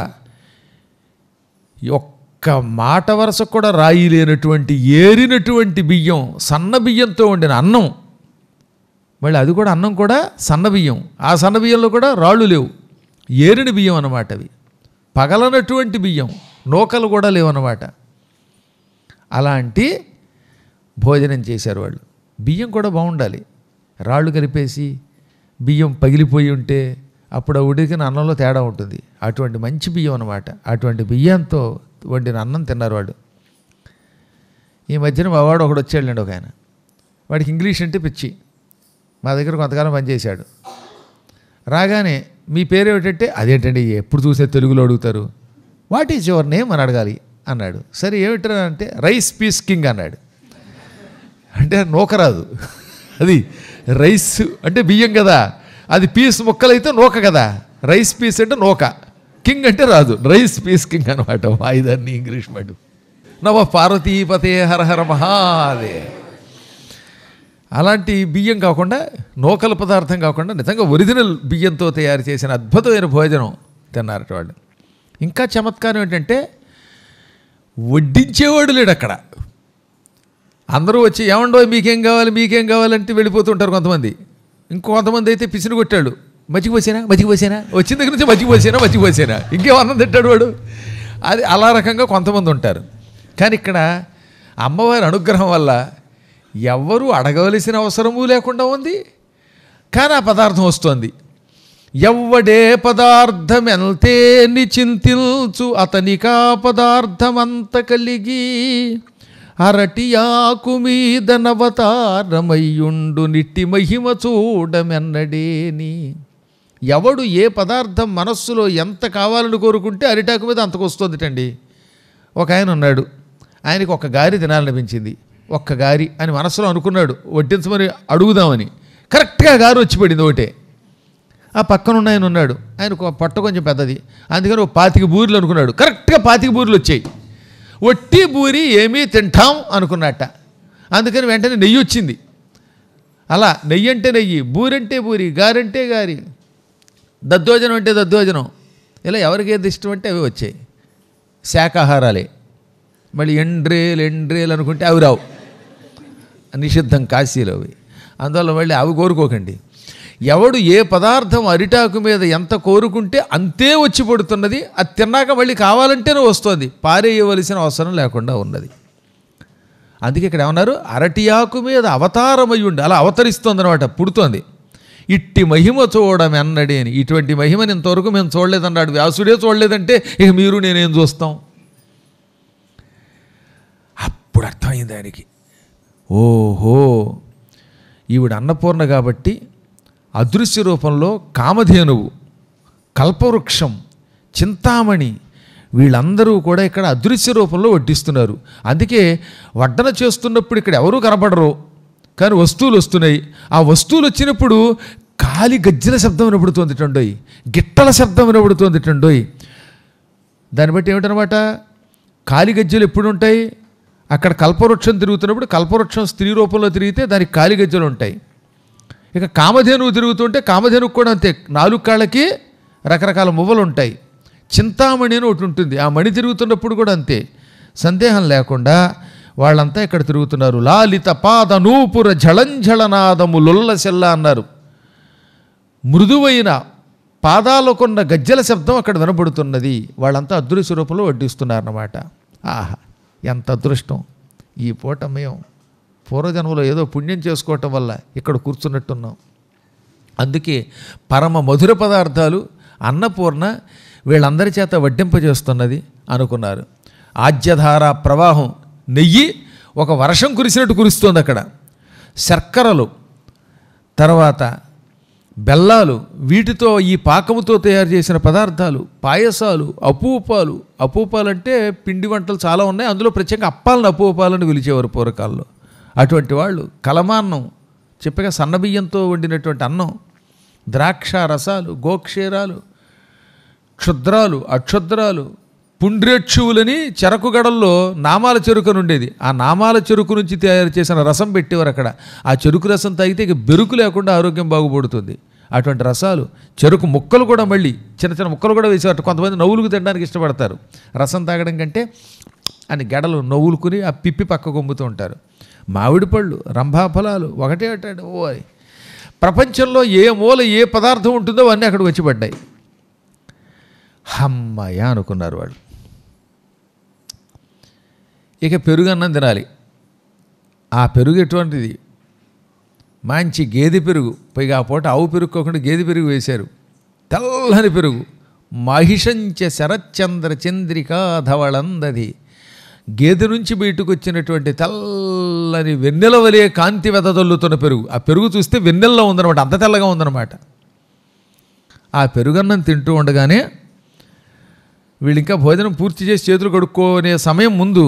ఒక్క మాట వరుసకు కూడా రాయి లేనటువంటి ఏరినటువంటి బియ్యం, సన్న బియ్యంతో వండిన అన్నం. మళ్ళీ అది కూడా అన్నం కూడా సన్న బియ్యం, ఆ సన్న బియ్యంలో కూడా రాళ్ళు లేవు, ఏరిన బియ్యం అన్నమాట. అవి పగలనటువంటి బియ్యం, నూకలు కూడా లేవన్నమాట. అలాంటి భోజనం చేశారు వాళ్ళు. బియ్యం కూడా బాగుండాలి, రాళ్ళు కలిపేసి బియ్యం పగిలిపోయి ఉంటే అప్పుడు ఉడికిన అన్నంలో తేడా ఉంటుంది. అటువంటి మంచి బియ్యం అన్నమాట. అటువంటి బియ్యంతో వండిన అన్నం తిన్నారు వాళ్ళు. ఈ మధ్యన మా వాడు ఒకడు వచ్చాడండి, ఒక ఆయన, వాడికి ఇంగ్లీష్ అంటే పిచ్చి. మా దగ్గర కొంతకాలం పనిచేశాడు. రాగానే మీ పేరు ఏమిటంటే, అదేంటండి ఎప్పుడు చూసే తెలుగులో అడుగుతారు, వాట్ ఈజ్ యువర్ నేమ్ అని అడగాలి అన్నాడు. సరే ఏమిటా అంటే రైస్ పీస్ కింగ్ అన్నాడు. అంటే నూక రాదు, అది రైస్ అంటే బియ్యం కదా, అది పీస్ ముక్కలైతే నూక కదా, రైస్ పీస్ అంటే నూక, కింగ్ అంటే రాదు, రైస్ పీస్ కింగ్ అనమాట. వాయిదాన్ని ఇంగ్లీష్ మాట. నవ పార్వతీపతే హర హర మహాదే. అలాంటి బియ్యం కాకుండా, నూకల పదార్థం కాకుండా నిజంగా ఒరిజినల్ బియ్యంతో తయారు చేసిన అద్భుతమైన భోజనం తిన్నారట వాళ్ళు. ఇంకా చమత్కారం ఏంటంటే వడ్డించేవాడు లేడు అక్కడ. అందరూ వచ్చి ఏమండో మీకేం కావాలి మీకేం కావాలంటే వెళ్ళిపోతుంటారు కొంతమంది. ఇంకొంతమంది అయితే పిసిని కొట్టాడు, మజ్జిగపోసేనా మజ్జిగపోసేనా, వచ్చిన దగ్గర నుంచి మజ్జిగపోసేనా, ఇంకేం అన్నం తింటాడు వాడు. అది అలా రకంగా కొంతమంది ఉంటారు. కానీ ఇక్కడ అమ్మవారి అనుగ్రహం వల్ల ఎవ్వరూ అడగవలసిన అవసరమూ లేకుండా ఉంది, కానీ ఆ పదార్థం వస్తుంది. ఎవ్వడే పదార్థం ఎంతేని చింతిల్చు అతనికా పదార్థమంత కలిగి అరటియాకు మీద నవతారమయ్యుండు నిట్టి మహిమ చూడమెన్నడేని. ఎవడు ఏ పదార్థం మనస్సులో ఎంత కావాలని కోరుకుంటే అరిటాకు మీద అంతకొస్తుందిటండి. ఒక ఆయన ఉన్నాడు, ఆయనకి ఒక గారి తినాలనిపించింది, ఒక్క గారి అని మనస్సులో అనుకున్నాడు, వడ్డించమని అడుగుదామని. కరెక్ట్గా గారి వచ్చి పడింది ఒకటే. ఆ పక్కన ఉన్న ఆయన ఉన్నాడు, ఆయనకు పొట్ట కొంచెం పెద్దది, అందుకని ఒక 25 బూరెలు అనుకున్నాడు. కరెక్ట్గా 25 బూరెలు వచ్చాయి. ఒట్టి బూరి ఏమీ తింటాం అనుకున్నట్ట. అందుకని వెంటనే నెయ్యి వచ్చింది. అలా నెయ్యి అంటే నెయ్యి, బూరంటే బూరి, గారంటే గారి, దద్దోజనం అంటే దద్దోజనం, ఇలా ఎవరికి ఏది ఇష్టం అంటే అవి వచ్చాయి. శాకాహారాలే. మళ్ళీ ఎండ్రేలు అనుకుంటే అవి రావు, నిషిద్ధం కాశీలో అవి. అందువల్ల మళ్ళీ అవి కోరుకోకండి. ఎవడు ఏ పదార్థం అరిటాకు మీద ఎంత కోరుకుంటే అంతే వచ్చి పడుతున్నది. అది తిన్నాక మళ్ళీ కావాలంటేనే వస్తుంది, పారేయవలసిన అవసరం లేకుండా ఉన్నది. అందుకే ఇక్కడ ఏమన్నారు, అరటి ఆకు మీద అవతారమయ్యుండి అలా అవతరిస్తుంది అనమాట, పుడుతోంది. ఇట్టి మహిమ చూడమెన్నడే అని. ఇటువంటి మహిమని ఇంతవరకు మేము చూడలేదన్నాడు. వ్యాసుడే చూడలేదంటే ఇక మీరు నేనేం చూస్తాం? అప్పుడు అర్థమైంది ఆయనకి, ఓహో ఈవిడ అన్నపూర్ణ కాబట్టి అదృశ్య రూపంలో కామధేనువు, కల్పవృక్షం, చింతామణి వీళ్ళందరూ కూడా ఇక్కడ అదృశ్య రూపంలో వడ్డిస్తున్నారు. అందుకే వడ్డన చేస్తున్నప్పుడు ఇక్కడ ఎవరూ కనపడరు, కానీ వస్తువులు వస్తున్నాయి. ఆ వస్తువులు వచ్చినప్పుడు కాలి గజ్జల శబ్దం వినబడుతోంది టండోయ్, గిట్టల శబ్దం వినబడుతోంది టండోయ్. దాన్ని బట్టి ఏమిటనమాట, కాలి గజ్జలు ఎప్పుడు ఉంటాయి? అక్కడ కల్పవృక్షం తిరుగుతున్నప్పుడు కల్పవృక్షం స్త్రీ రూపంలో తిరిగితే దానికి కాలి గజ్జలు ఉంటాయి. ఇక కామధేనువు తిరుగుతుంటే కామధేనువు కూడా అంతే, 4 కాళ్ళకి రకరకాల మువ్వలు ఉంటాయి. చింతామణి అని ఒకటి ఉంటుంది, ఆ మణి తిరుగుతున్నప్పుడు కూడా అంతే. సందేహం లేకుండా వాళ్ళంతా ఇక్కడ తిరుగుతున్నారు. లాలిత పాద నూపుర ఝళంఝళనాదము లొల్లసెల్ల అన్నారు. మృదువైన పాదాలకున్న గజ్జల శబ్దం అక్కడ వినబడుతున్నది. వాళ్ళంతా అదృశ్య రూపంలో వడ్డిస్తున్నారన్నమాట. ఆహా ఎంత అదృష్టం! ఈ పూట మేము పూర్వజన్మలో ఏదో పుణ్యం చేసుకోవటం వల్ల ఇక్కడ కూర్చున్నట్టున్నాం. అందుకే పరమ మధుర పదార్థాలు అన్నపూర్ణ వీళ్ళందరి చేత వడ్డింపజేస్తున్నది అనుకున్నారు. ఆజ్యధార ప్రవాహం, నెయ్యి ఒక వర్షం కురిసినట్టు కురుస్తోంది అక్కడ. శర్కరలు, తర్వాత బెల్లాలు, వీటితో ఈ పాకముతో తయారు చేసిన పదార్థాలు, పాయసాలు, అపూపాలు. అపూపాలు అంటే పిండి వంటలు చాలా ఉన్నాయి, అందులో ప్రత్యేకంగా అప్పాలను అపూపాలని పిలిచేవారు పూర్వకాలంలో. అటువంటి వాళ్ళు కలమాన్నం, చెప్పగా సన్నబియ్యంతో వండినటువంటి అన్నం, ద్రాక్ష రసాలు, గోక్షీరాలు, క్షుద్రాలు, అక్షుద్రాలు, పుండ్రేక్షువులని చెరకు గడల్లో నామాల చెరుకు అని ఉండేది. ఆ నామాల చెరుకు నుంచి తయారు చేసిన రసం పెట్టేవారు అక్కడ. ఆ చెరుకు రసం తాగితే ఇక బెరుకు లేకుండా ఆరోగ్యం బాగుపడుతుంది. అటువంటి రసాలు, చెరుకు ముక్కలు కూడా మళ్ళీ చిన్న చిన్న ముక్కలు కూడా వేసేవారు. కొంతమంది నవ్వులకు తినడానికి ఇష్టపడతారు, రసం తాగడం కంటే అని గడలు నవ్వులుకుని ఆ పిప్పి పక్క కొమ్ముతూ ఉంటారు. మామిడి పళ్ళు, రంభాఫలాలు ఒకటే అటండి. ఓ ప్రపంచంలో ఏ మూల ఏ పదార్థం ఉంటుందో అవన్నీ అక్కడికి వచ్చి పడ్డాయి. హమ్మయ్య అనుకున్నారు వాళ్ళు. ఇక పెరుగన్నం తినాలి. ఆ పెరుగు ఎటువంటిది? మంచి గేదె పెరుగు. పైగా ఆ పూట ఆవు పెరుగు కాకుండా గేదె పెరుగు వేశారు. తెల్లని పెరుగు. మహిషంచ శరచంద్ర చంద్రికా ధవళందది. గేదె నుంచి బయటకు వచ్చినటువంటి తెల్లని వెన్నెల వలె కాంతి వెదజల్లుతున్న పెరుగు. ఆ పెరుగు చూస్తే వెన్నెల్లో ఉందన్నమాట, అంత తెల్లగా ఉందన్నమాట. ఆ పెరుగన్నం తింటూ ఉండగానే వీళ్ళు ఇంకా భోజనం పూర్తి చేసి చేతులు కడుక్కునే సమయం ముందు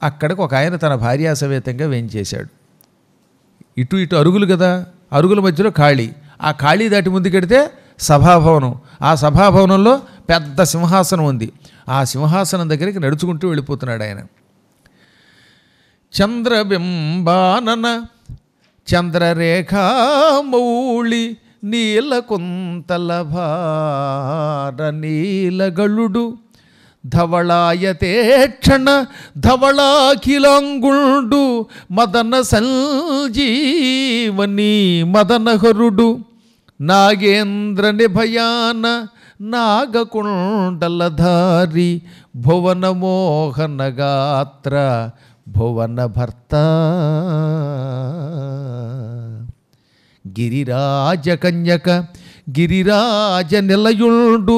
అక్కడికి ఒక ఆయన తన భార్యా సమేతంగా వేయించేశాడు. ఇటు ఇటు అరుగులు కదా, అరుగుల మధ్యలో ఖాళీ. ఆ ఖాళీ దాటి ముందుకెడితే సభాభవనం. ఆ సభాభవనంలో పెద్ద సింహాసనం ఉంది. ఆ సింహాసనం దగ్గరికి నడుచుకుంటూ వెళ్ళిపోతున్నాడు ఆయన. చంద్రబింబానన చంద్రరేఖామౌళి నీలకుంతల భార నీలగళుడు ధవళాయతేక్షణ ధవళాఖిలాంగుండు మదన సంజీవని మదనహరుడు నాగేంద్ర నిభయాన నాగకుండలధారి భువన మోహన గాత్ర భువన భర్త గిరిరాజ కన్యక గిరిరాజ నిలయుండు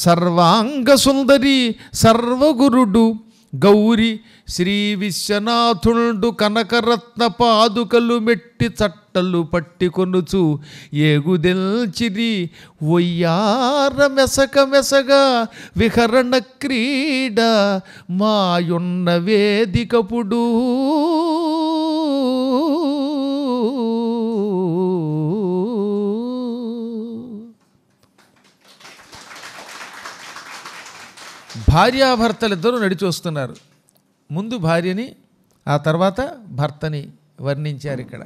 సర్వాంగ సుందరి సర్వగురుడు గౌరి శ్రీ విశ్వనాథుండు కనకరత్న పాదుకలు మెట్టి చట్టలు పట్టికొనుచు ఏగుదెల్చిరి ఒయ్యార మెసక మెసగా విహరణ క్రీడ మాయున్న వేదికపుడు భార్యాభర్తలిద్దరూ నడిచి వస్తున్నారు. ముందు భార్యని ఆ తర్వాత భర్తని వర్ణించారు ఇక్కడ.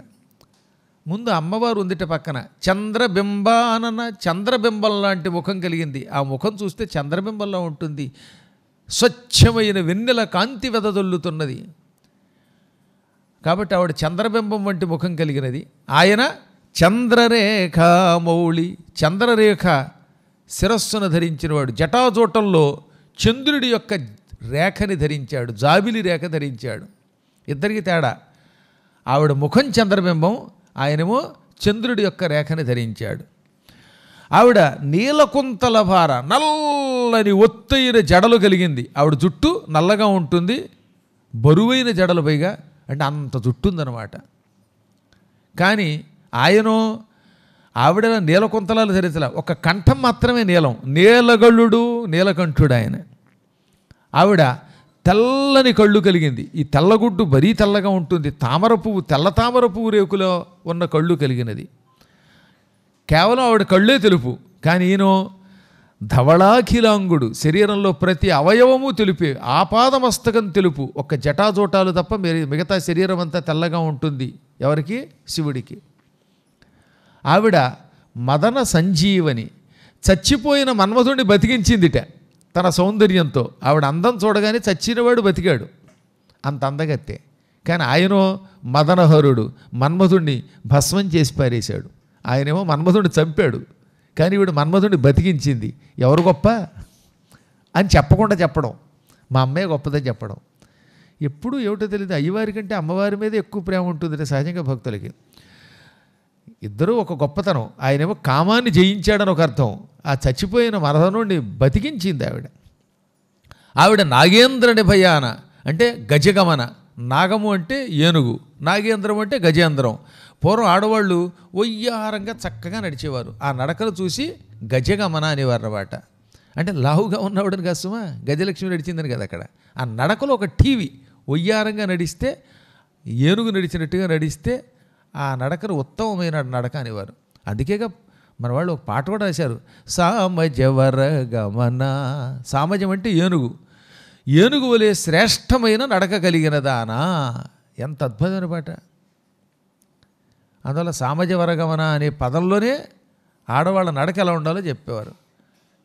ముందు అమ్మవారు ఉందిట పక్కన, చంద్రబింబానన, చంద్రబింబం లాంటి ముఖం కలిగింది. ఆ ముఖం చూస్తే చంద్రబింబంలో ఉంటుంది. స్వచ్ఛమైన వెన్నెల కాంతి వెదజల్లుతున్నది. కాబట్టి ఆవిడ చంద్రబింబం వంటి ముఖం కలిగినది. ఆయన చంద్రరేఖ మౌళి, చంద్రరేఖ శిరస్సును ధరించినవాడు. జటాజూటంలో చంద్రుడి యొక్క రేఖని ధరించాడు, జాబిలి రేఖ ధరించాడు. ఇద్దరికి తేడా, ఆవిడ ముఖం చంద్రబింబం, ఆయనేమో చంద్రుడి యొక్క రేఖని ధరించాడు. ఆవిడ నీలకుంతల భార, నల్లని ఒత్తైన జడలు కలిగింది. ఆవిడ జుట్టు నల్లగా ఉంటుంది, బరువైన జడలు పైగా, అంటే అంత జుట్టు ఉందన్నమాట. కానీ ఆయనో ఆవిడ నీలకుంతలాలు ధరించలే, ఒక కంఠం మాత్రమే నీలం, నీలగళ్ళుడు నీలకంఠుడు ఆయన. ఆవిడ తెల్లని కళ్ళు కలిగింది. ఈ తెల్లగుడ్డు మరీ తెల్లగా ఉంటుంది. తామర పువ్వు, తెల్ల తామర పువ్వు రేకులో ఉన్న కళ్ళు కలిగినది. కేవలం ఆవిడ కళ్ళే తెలుపు, కానీ ఈయన ధవళాఖిలాంగుడు, శరీరంలో ప్రతి అవయవము తెలిపే, ఆపాదమస్తకం తెలుపు, ఒక్క జటాజోటాలు తప్ప మిగతా శరీరం అంతా తెల్లగా ఉంటుంది. ఎవరికి? శివుడికి. ఆవిడ మదన సంజీవని, చచ్చిపోయిన మన్మధుడిని బతికించిందిట తన సౌందర్యంతో. ఆవిడ అందం చూడగానే చచ్చినవాడు బతికాడు, అంత అందగత్తే. కానీ ఆయనో మదనహరుడు, మన్మధుడిని భస్మం చేసి పారేశాడు. ఆయనేమో మన్మధుడిని చంపాడు, కానీ ఈవిడ మన్మధుడిని బతికించింది. ఎవరు గొప్ప అని చెప్పకుండా చెప్పడం, మా అమ్మే గొప్పదని చెప్పడం. ఎప్పుడు ఏమిటో తెలియదు, అయ్యవారి కంటే అమ్మవారి మీద ఎక్కువ ప్రేమ ఉంటుంది సహజంగా భక్తులకి. ఇద్దరూ ఒక గొప్పతనం. ఆయనేమో కామాన్ని జయించాడని ఒక అర్థం, ఆ చచ్చిపోయిన మరదనుడిని బతికించింది ఆవిడ. ఆవిడ నాగేంద్రని భయాన, అంటే గజగమన. నాగము అంటే ఏనుగు, నాగేంద్రం అంటే గజేంద్రం. పూర్వం ఆడవాళ్ళు ఒయ్యారంగా చక్కగా నడిచేవారు. ఆ నడకలు చూసి గజగమన అనేవారు అన్నమాట. అంటే లావుగా ఉన్నవాడిని కష్టమా, గజలక్ష్మి నడిచిందని కదా అక్కడ. ఆ నడకలో ఒక టీవీ, ఒయ్యారంగా నడిస్తే, ఏనుగు నడిచినట్టుగా నడిస్తే ఆ నడకను ఉత్తమమైన నడక అనేవారు. అందుకేగా మన వాళ్ళు ఒక పాట కూడా రాశారు, సామజవర గమన. సామజం అంటే ఏనుగు, ఏనుగు వలె శ్రేష్టమైన నడక కలిగినదానా. ఎంత అద్భుతమైన పాట. అందువల్ల సామజవరగమన అనే పదంలోనే ఆడవాళ్ళ నడక ఎలా ఉండాలో చెప్పేవారు.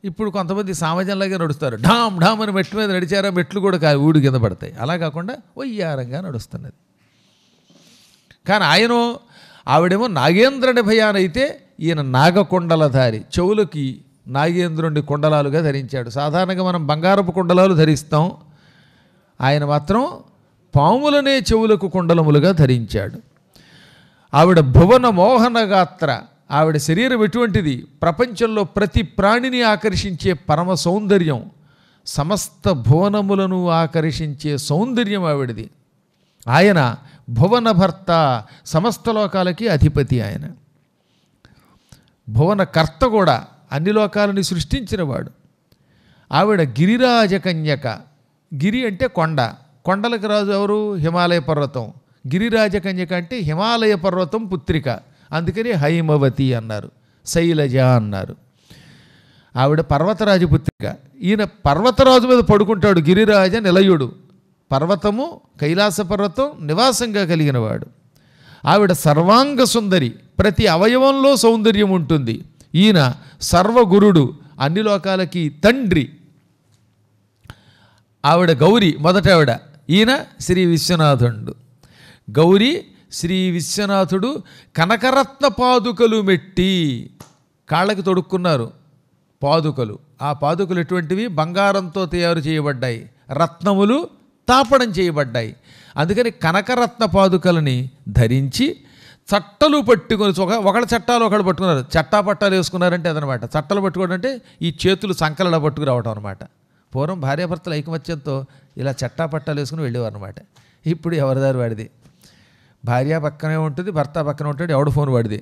ఇప్పుడు కొంతమంది సామజంలాగే నడుస్తారు, ఢామ్ ఢామ్ అని మెట్ల మీద నడిచారా, మెట్లు కూడా ఊడి కింద పడతాయి. అలా కాకుండా వయ్యారంగా నడుస్తున్నది. కానీ ఆయన, ఆవిడేమో నాగేంద్రుని భయానైతే ఈయన నాగకొండలధారి, చెవులకి నాగేంద్రుని కుండలాలుగా ధరించాడు. సాధారణంగా మనం బంగారపు కుండలాలు ధరిస్తాం, ఆయన మాత్రం పాములనే చెవులకు కుండలములుగా ధరించాడు. ఆవిడ భువన మోహన గాత్ర, ఆవిడ శరీరం ఎటువంటిది, ప్రపంచంలో ప్రతి ప్రాణిని ఆకర్షించే పరమ సౌందర్యం, సమస్త భువనములను ఆకర్షించే సౌందర్యం ఆవిడది. ఆయన భువన భర్త, సమస్త లోకాలకి అధిపతి ఆయన. భువన కర్త కూడా, అన్ని లోకాలని సృష్టించినవాడు. ఆవిడ గిరిరాజ కన్యక. గిరి అంటే కొండ, కొండలకు రాజు ఎవరు? హిమాలయ పర్వతం. గిరిరాజ కన్యక అంటే హిమాలయ పర్వతం పుత్రిక, అందుకని హైమవతి అన్నారు, శైలజ అన్నారు. ఆవిడ పర్వతరాజు పుత్రిక. ఈయన పర్వతరాజు మీద పడుకుంటాడు, గిరిరాజ నిలయుడు. పర్వతము, కైలాస పర్వతం నివాసంగా కలిగినవాడు. ఆవిడ సర్వాంగ సుందరి, ప్రతి అవయవంలో సౌందర్యం ఉంటుంది. ఈయన సర్వగురుడు, అన్ని లోకాలకి తండ్రి. ఆవిడ గౌరీ, మొదట ఆవిడ. ఈయన శ్రీ విశ్వనాథుడు. గౌరీ శ్రీ విశ్వనాథుడు కనకరత్న పాదుకలు మెట్టి కాళ్ళకి తొడుక్కున్నారు పాదుకలు. ఆ పాదుకలు ఎటువంటివి? బంగారంతో తయారు చేయబడ్డాయి, రత్నములు తాపడం చేయబడ్డాయి. అందుకని కనకరత్న పాదుకలని ధరించి చట్టలు పట్టుకొని, ఒకళ్ళ చట్టాలు ఒకళ్ళు పట్టుకున్నారు, చట్టా పట్టాలు వేసుకున్నారంటే అదనమాట. చట్టలు పట్టుకోవడం అంటే ఈ చేతులు సంకలలా పట్టుకురావటం అనమాట. పూర్వం భార్యాభర్తల ఐకమత్యంతో ఇలా చట్టా పట్టాలు వేసుకుని వెళ్ళేవారు అనమాట. ఇప్పుడు ఎవరిదారు వాడిది. భార్య పక్కనే ఉంటుంది, భర్త పక్కనే ఉంటాడు, ఎవడు ఫోన్ వాడిది.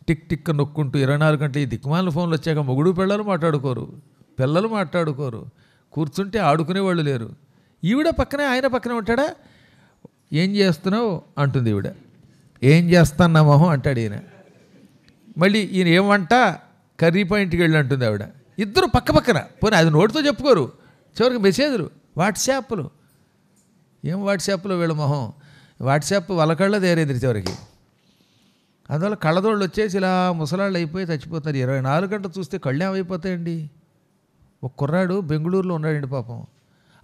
టిక్ టిక్ నొక్కుంటూ 24 గంటలు. ఈ దిక్కుమాల ఫోన్లు వచ్చాక మొగుడు పిల్లలు మాట్లాడుకోరు, పిల్లలు మాట్లాడుకోరు, కూర్చుంటే ఆడుకునేవాళ్ళు లేరు. ఈవిడ పక్కనే, ఆయన పక్కనే ఉంటాడా. ఏం చేస్తున్నావు అంటుంది ఈవిడ. ఏం చేస్తాను మొహం అంటాడు ఈయన. మళ్ళీ ఈయన ఏమంట, కర్రీ పాయింట్కి వెళ్ళి అంటుంది ఆవిడ. ఇద్దరు పక్క పక్కన. పోనీ అది నోటితో చెప్పుకోరు, చివరికి మెసేజ్లు, వాట్సాప్లు, ఏం వాట్సాప్లో వీళ్ళ మొహం, వాట్సాప్ వాళ్ళ కళ్ళ తయారైంది చివరికి. అందువల్ల కళ్ళదోళ్ళు వచ్చేసి ఇలా ముసలాళ్ళు అయిపోయి చచ్చిపోతారు. 24 గంటలు చూస్తే కళ్ళు ఏమైపోతాయండి. ఒక కుర్రాడు బెంగళూరులో ఉన్నాడండి పాపం.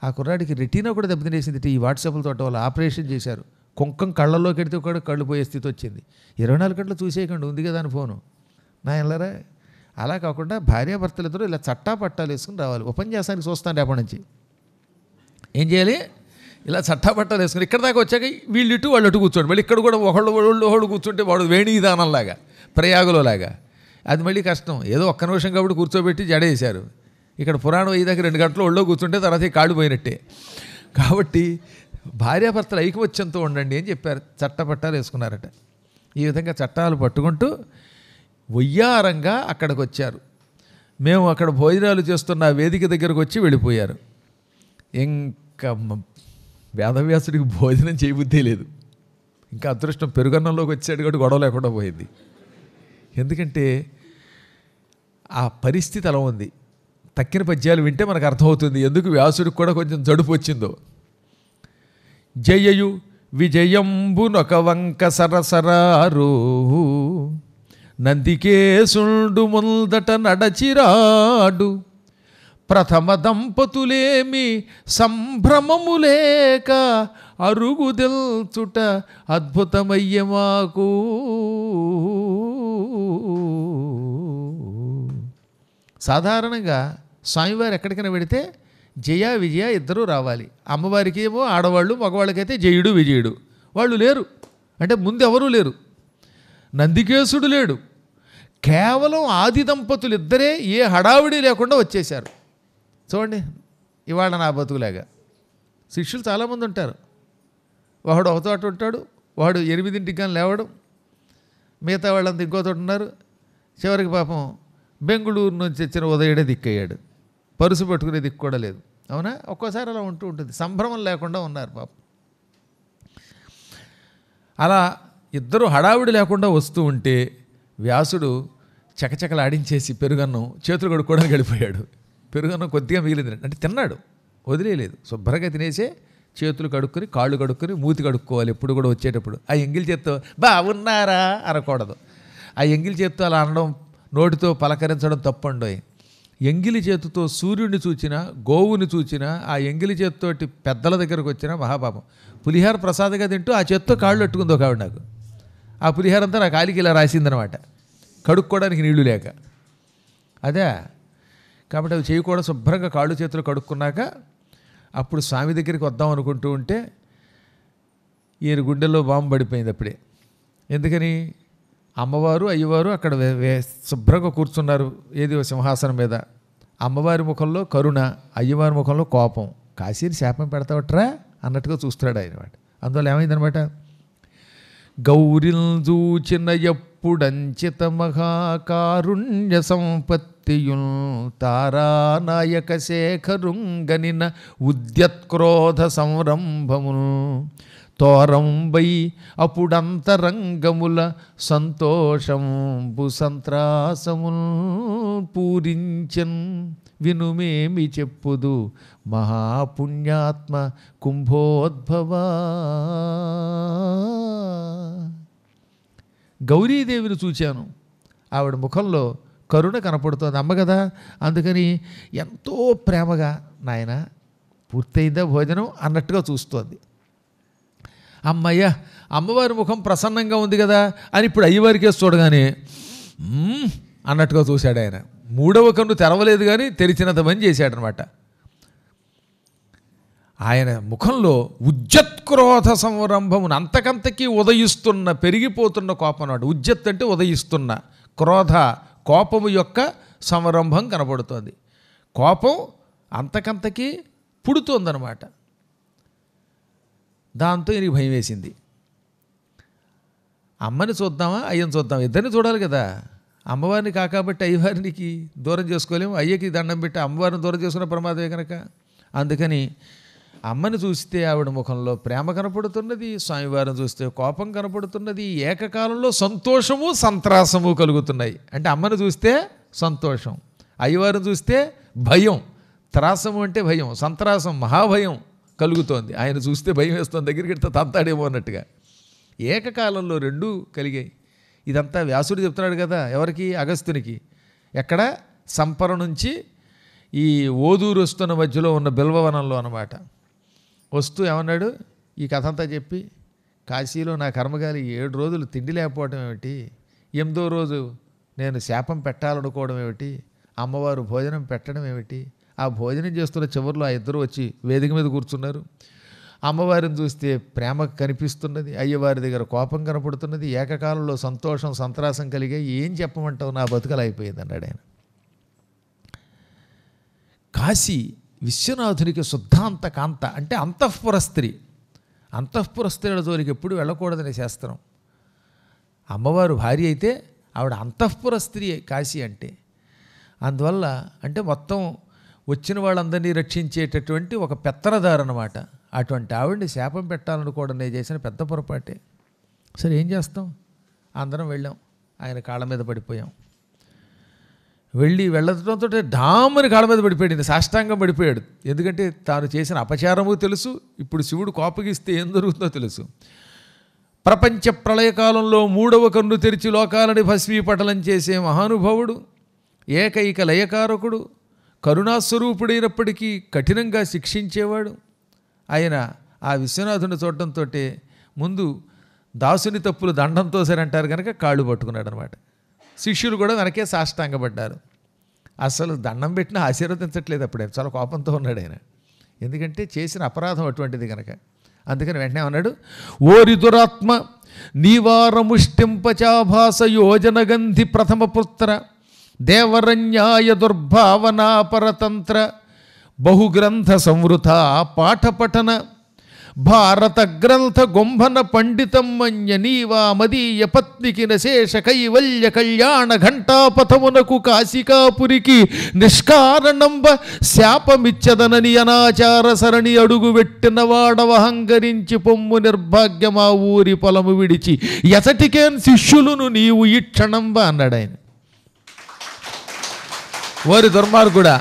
ఆ కుర్రాడికి రెటీనా కూడా దెబ్బతినేసింది ఈ వాట్సాప్ల తోట వల్ల. ఆపరేషన్ చేశారు. కుంకం కళ్ళల్లోకి ఎడితే కూడా కళ్ళు పోయే స్థితి వచ్చింది. 24 గంటలు చూసేయకండి, ఉంది కదా అని ఫోను నా ఎల్లరా. అలా కాకుండా భార్యాభర్తలు ఇద్దరు ఇలా చట్టా పట్టాలు వేసుకుని రావాలి. ఉపన్యాసానికి చూస్తాను రేపటి నుంచి. ఏం చేయాలి? ఇలా చట్టా పట్టాలు వేసుకుని ఇక్కడ దాకా వచ్చాక వీళ్ళు ఇటు వాళ్ళు అటు కూర్చోండి. మళ్ళీ ఇక్కడ కూడా ఒకళ్ళు కూర్చుంటే వాడు వేణి విధానంలాగా ప్రయాగులోలాగా అది మళ్ళీ కష్టం. ఏదో ఒక్క నిమిషం కాబట్టి కూర్చోబెట్టి జడేశారు. ఇక్కడ పురాణం అయ్యేదాకా 2 గంటలు ఒళ్ళో కూర్చుంటే తర్వాత కాళ్ళు పోయినట్టే. కాబట్టి భార్యాభర్తలు ఐకమత్యంతో ఉండండి అని చెప్పారు. చట్టపట్టాలు వేసుకున్నారట. ఈ విధంగా చట్టాలు పట్టుకుంటూ వయ్యారంగా అక్కడికి వచ్చారు. మేము అక్కడ భోజనాలు చేస్తున్న వేదిక దగ్గరకు వచ్చి వెళ్ళిపోయారు. ఇంకా వేదవ్యాసుడికి భోజనం చేయబుద్ధి లేదు. ఇంకా అదృష్టం పెరుగన్నంలోకి వచ్చాడు కాబట్టి గొడవ లేకుండా పోయింది. ఎందుకంటే ఆ పరిస్థితి అలా ఉంది. తక్కిన పద్యాలు వింటే మనకు అర్థమవుతుంది ఎందుకు వ్యాసుడికి కూడా కొంచెం జడుపు వచ్చిందో. జయయు విజయంబునొక వంక సరసరారు నందికేశుండు ముందట నడచిరాడు ప్రథమ దంపతులేమి సంభ్రమములేక అరుగుదెల్చుట అద్భుతమయ్య మాకు. సాధారణంగా స్వామివారు ఎక్కడికైనా వెడితే జయ విజయ ఇద్దరూ రావాలి. అమ్మవారికి ఏమో ఆడవాళ్ళు, మగవాళ్ళకైతే జయుడు విజయుడు. వాళ్ళు లేరు, అంటే ముందు ఎవరూ లేరు. నందికేశుడు లేడు. కేవలం ఆది దంపతులు ఇద్దరే ఏ హడావిడి లేకుండా వచ్చేశారు. చూడండి ఇవాళ నా బతుకులాగా శిష్యులు చాలామంది ఉంటారు. వాడు ఒక తోట ఉంటాడు, వాడు 8ంటికి కానీ లేవడం, మిగతా వాళ్ళంతా ఇంకో తోట ఉన్నారు. చివరికి పాపం బెంగళూరు నుంచి వచ్చిన ఉదయుడే దిక్కయ్యాడు. పరుసు పట్టుకునే దిక్కు కూడా లేదు. అవునా? ఒక్కోసారి అలా ఉంటూ ఉంటుంది. సంభ్రమం లేకుండా ఉన్నారు పాపం. అలా ఇద్దరు హడావిడి లేకుండా వస్తూ ఉంటే వ్యాసుడు చకచకలు ఆడించేసి పెరుగన్నం చేతులు కడుక్కోవడానికి వెళ్ళిపోయాడు. పెరుగన్నం కొద్దిగా మిగిలింది అంటే తిన్నాడు, వదిలేయలేదు. శుభ్రంగా తినేసే చేతులు కడుక్కొని కాళ్ళు కడుక్కొని మూతి కడుక్కోవాలి ఎప్పుడు కూడా వచ్చేటప్పుడు. ఆ ఎంగిలి చేత్తో బాగున్నారా అనకూడదు. ఆ ఎంగిలి చేత్తో అలా అనడం, నోటితో పలకరించడం తప్పండోయ్. ఎంగిలి చేతితో సూర్యుడిని చూచినా, గోవుని చూచినా, ఆ ఎంగిలి చేతితోటి పెద్దల దగ్గరకు వచ్చినా మహాపాపం. పులిహార ప్రసాదంగా తింటూ ఆ చేత్తో కాళ్ళు అట్టుకుందో కావిడ నాకు. ఆ పులిహార అంతా నా కాలికి ఇలా రాసిందనమాట, కడుక్కోవడానికి నీళ్లు లేక. అదే కాబట్టి అవి చేయకూడదు. శుభ్రంగా కాళ్ళు చేతులు కడుక్కున్నాక అప్పుడు స్వామి దగ్గరికి వద్దాం అనుకుంటూ ఉంటే ఈయన గుండెల్లో బాంబు పడిపోయింది అప్పుడే. ఎందుకని? అమ్మవారు అయ్యవారు అక్కడ శుభ్రంగా కూర్చున్నారు ఏది సింహాసనం మీద. అమ్మవారి ముఖంలో కరుణ, అయ్యవారి ముఖంలో కోపం. కాశీని శాపం పెడతావట్రా అన్నట్టుగా చూస్తున్నాడు ఆయన. అందువల్ల ఏమైందనమాట, గౌరిల్ చూచిన ఎప్పుడంచిత మహాకారుణ్య సంపత్తియుల్ తారానాయక శేఖరుంగనిన ఉద్యత్క్రోధ సంరంభముల్ తోరంబై అప్పుడంతరంగముల సంతోషంబు సంత్రాసముల్ పూరించన్ వినుమేమి చెప్పుదు మహాపుణ్యాత్మ కుంభోద్భవా. గౌరీదేవిని చూచాను, ఆవిడ ముఖంలో కరుణ కనపడుతోంది. అమ్మ కదా, అందుకని ఎంతో ప్రేమగా నాయన పూర్తయిందా భోజనం అన్నట్టుగా చూస్తోంది. అమ్మయ్య అమ్మవారి ముఖం ప్రసన్నంగా ఉంది కదా అని ఇప్పుడు అయ్యవారికేసి చూడగానే అన్నట్టుగా చూశాడు ఆయన. 3వ కన్ను తెరవలేదు కానీ తెరిచినంత పని చేశాడనమాట. ఆయన ముఖంలో ఉజ్జత్క్రోధ సంరంభమును అంతకంతకీ ఉదయిస్తున్న పెరిగిపోతున్న కోపం అన్నమాట. ఉజ్జత్ అంటే ఉదయిస్తున్న, క్రోధ కోపము యొక్క సంరంభం కనబడుతోంది. కోపం అంతకంతకీ పుడుతోందనమాట. దాంతో ఈయనకి భయం వేసింది. అమ్మని చూద్దామా అయ్యని చూద్దామా, ఇద్దరిని చూడాలి కదా. అమ్మవారిని కాకబట్టి అయ్యవారికి దూరం చేసుకోలేము, అయ్యకి దండం పెట్టి అమ్మవారిని దూరం చేసుకున్న ప్రమాదమే కనుక. అందుకని అమ్మని చూస్తే ఆవిడ ముఖంలో ప్రేమ కనపడుతున్నది, స్వామివారిని చూస్తే కోపం కనపడుతున్నది. ఏకకాలంలో సంతోషము సంత్రాసము కలుగుతున్నాయి. అంటే అమ్మని చూస్తే సంతోషం, అయ్యవారిని చూస్తే భయం. త్రాసము అంటే భయం, సంత్రాసం మహాభయం కలుగుతోంది. ఆయన చూస్తే భయం వేస్తుంది, దగ్గరికి వెళ్తే తంతాడేమో అన్నట్టుగా. ఏకకాలంలో రెండూ కలిగాయి. ఇదంతా వ్యాసుడు చెప్తున్నాడు కదా, ఎవరికి? అగస్త్యునికి. ఎక్కడ? సంపర నుంచి ఈ ఓదూరు వస్తున్న మధ్యలో ఉన్న బిల్వవనంలో అన్నమాట. వస్తూ ఏమన్నాడు? ఈ కథ అంతా చెప్పి, కాశీలో నా కర్మగాలి 7 రోజులు తిండి లేకపోవడం ఏమిటి, 8వ రోజు నేను శాపం పెట్టాలనుకోవడం ఏమిటి, అమ్మవారు భోజనం పెట్టడం ఏమిటి, ఆ భోజనం చేస్తున్న చివరిలో ఆ ఇద్దరు వచ్చి వేదిక మీద కూర్చున్నారు. అమ్మవారిని చూస్తే ప్రేమ కనిపిస్తున్నది, అయ్యవారి దగ్గర కోపం కనపడుతున్నది, ఏకకాలంలో సంతోషం సంత్రాసం కలిగే. ఏం చెప్పమంటావు, నా బతుకలు అయిపోయింది అన్నాడు ఆయన. కాశీ విశ్వనాథునికి శుద్ధాంత కాంత, అంటే అంతఃపుర స్త్రీ. అంతఃపుర స్త్రీల జోలికి ఎప్పుడు వెళ్ళకూడదని శాస్త్రం. అమ్మవారు భార్య అయితే ఆవిడ అంతఃపుర స్త్రీ కాశీ అంటే. అందువల్ల అంటే మొత్తం వచ్చిన వాళ్ళందరినీ రక్షించేటటువంటి ఒక పెత్తనదారు అన్నమాట. అటువంటి ఆవిడ్ని శాపం పెట్టాలనుకోవడం నేను చేసిన పెద్ద పొరపాటే. సరే ఏం చేస్తాం, అందరం వెళ్ళాం, ఆయన కాళ్ళ మీద పడిపోయాం. వెళ్ళడంతో డామని కాళ్ళ మీద పడిపోయాడు, సాష్టాంగం పడిపోయాడు. ఎందుకంటే తాను చేసిన అపచారము తెలుసు, ఇప్పుడు శివుడు కోపగిస్తే ఏం జరుగుతుందో తెలుసు. ప్రపంచ ప్రళయకాలంలో 3వ కన్ను తెరిచి లోకాలని భస్మీపటలం చేసే మహానుభావుడు, ఏకైక లయకారకుడు, కరుణాస్వరూపుడైనప్పటికీ కఠినంగా శిక్షించేవాడు ఆయన. ఆ విశ్వనాథుని చూడటంతో ముందు దాసుని తప్పులు దండంతో సరే అంటారు కనుక కాళ్ళు పట్టుకున్నాడు అనమాట. శిష్యులు కూడా వెనకే సాష్టాంగపడ్డారు. అసలు దండం పెట్టినా ఆశీర్వదించట్లేదు, అప్పుడే చాలా కోపంతో ఉన్నాడు ఆయన. ఎందుకంటే చేసిన అపరాధం అటువంటిది కనుక. అందుకని వెంటనే అన్నాడు, ఓరి దురాత్మ నీవారముష్టింపచాభాస యోజనగంధి ప్రథమ పుత్ర దేవరన్యాయ దుర్భావనా పరతంత్ర బహుగ్రంథ సంవృత పాఠపఠన భారత గ్రంథ గొంభన పండితం మన్య నీవా మదీయ పత్నికి నశేష కైవల్య కళ్యాణ ఘంటాపథమునకు కాశికాపురికి నిష్కారణంబ శాపమిచ్చదనని అనాచార సరణి అడుగు పెట్టిన వాడవహంకరించి పొమ్ము నిర్భాగ్యమా ఊరి పొలము విడిచి ఎసటికేన్ శిష్యులును నీవు ఈ క్షణంబ అన్నాడు ఆయన. వారి దుర్మార్గుడా,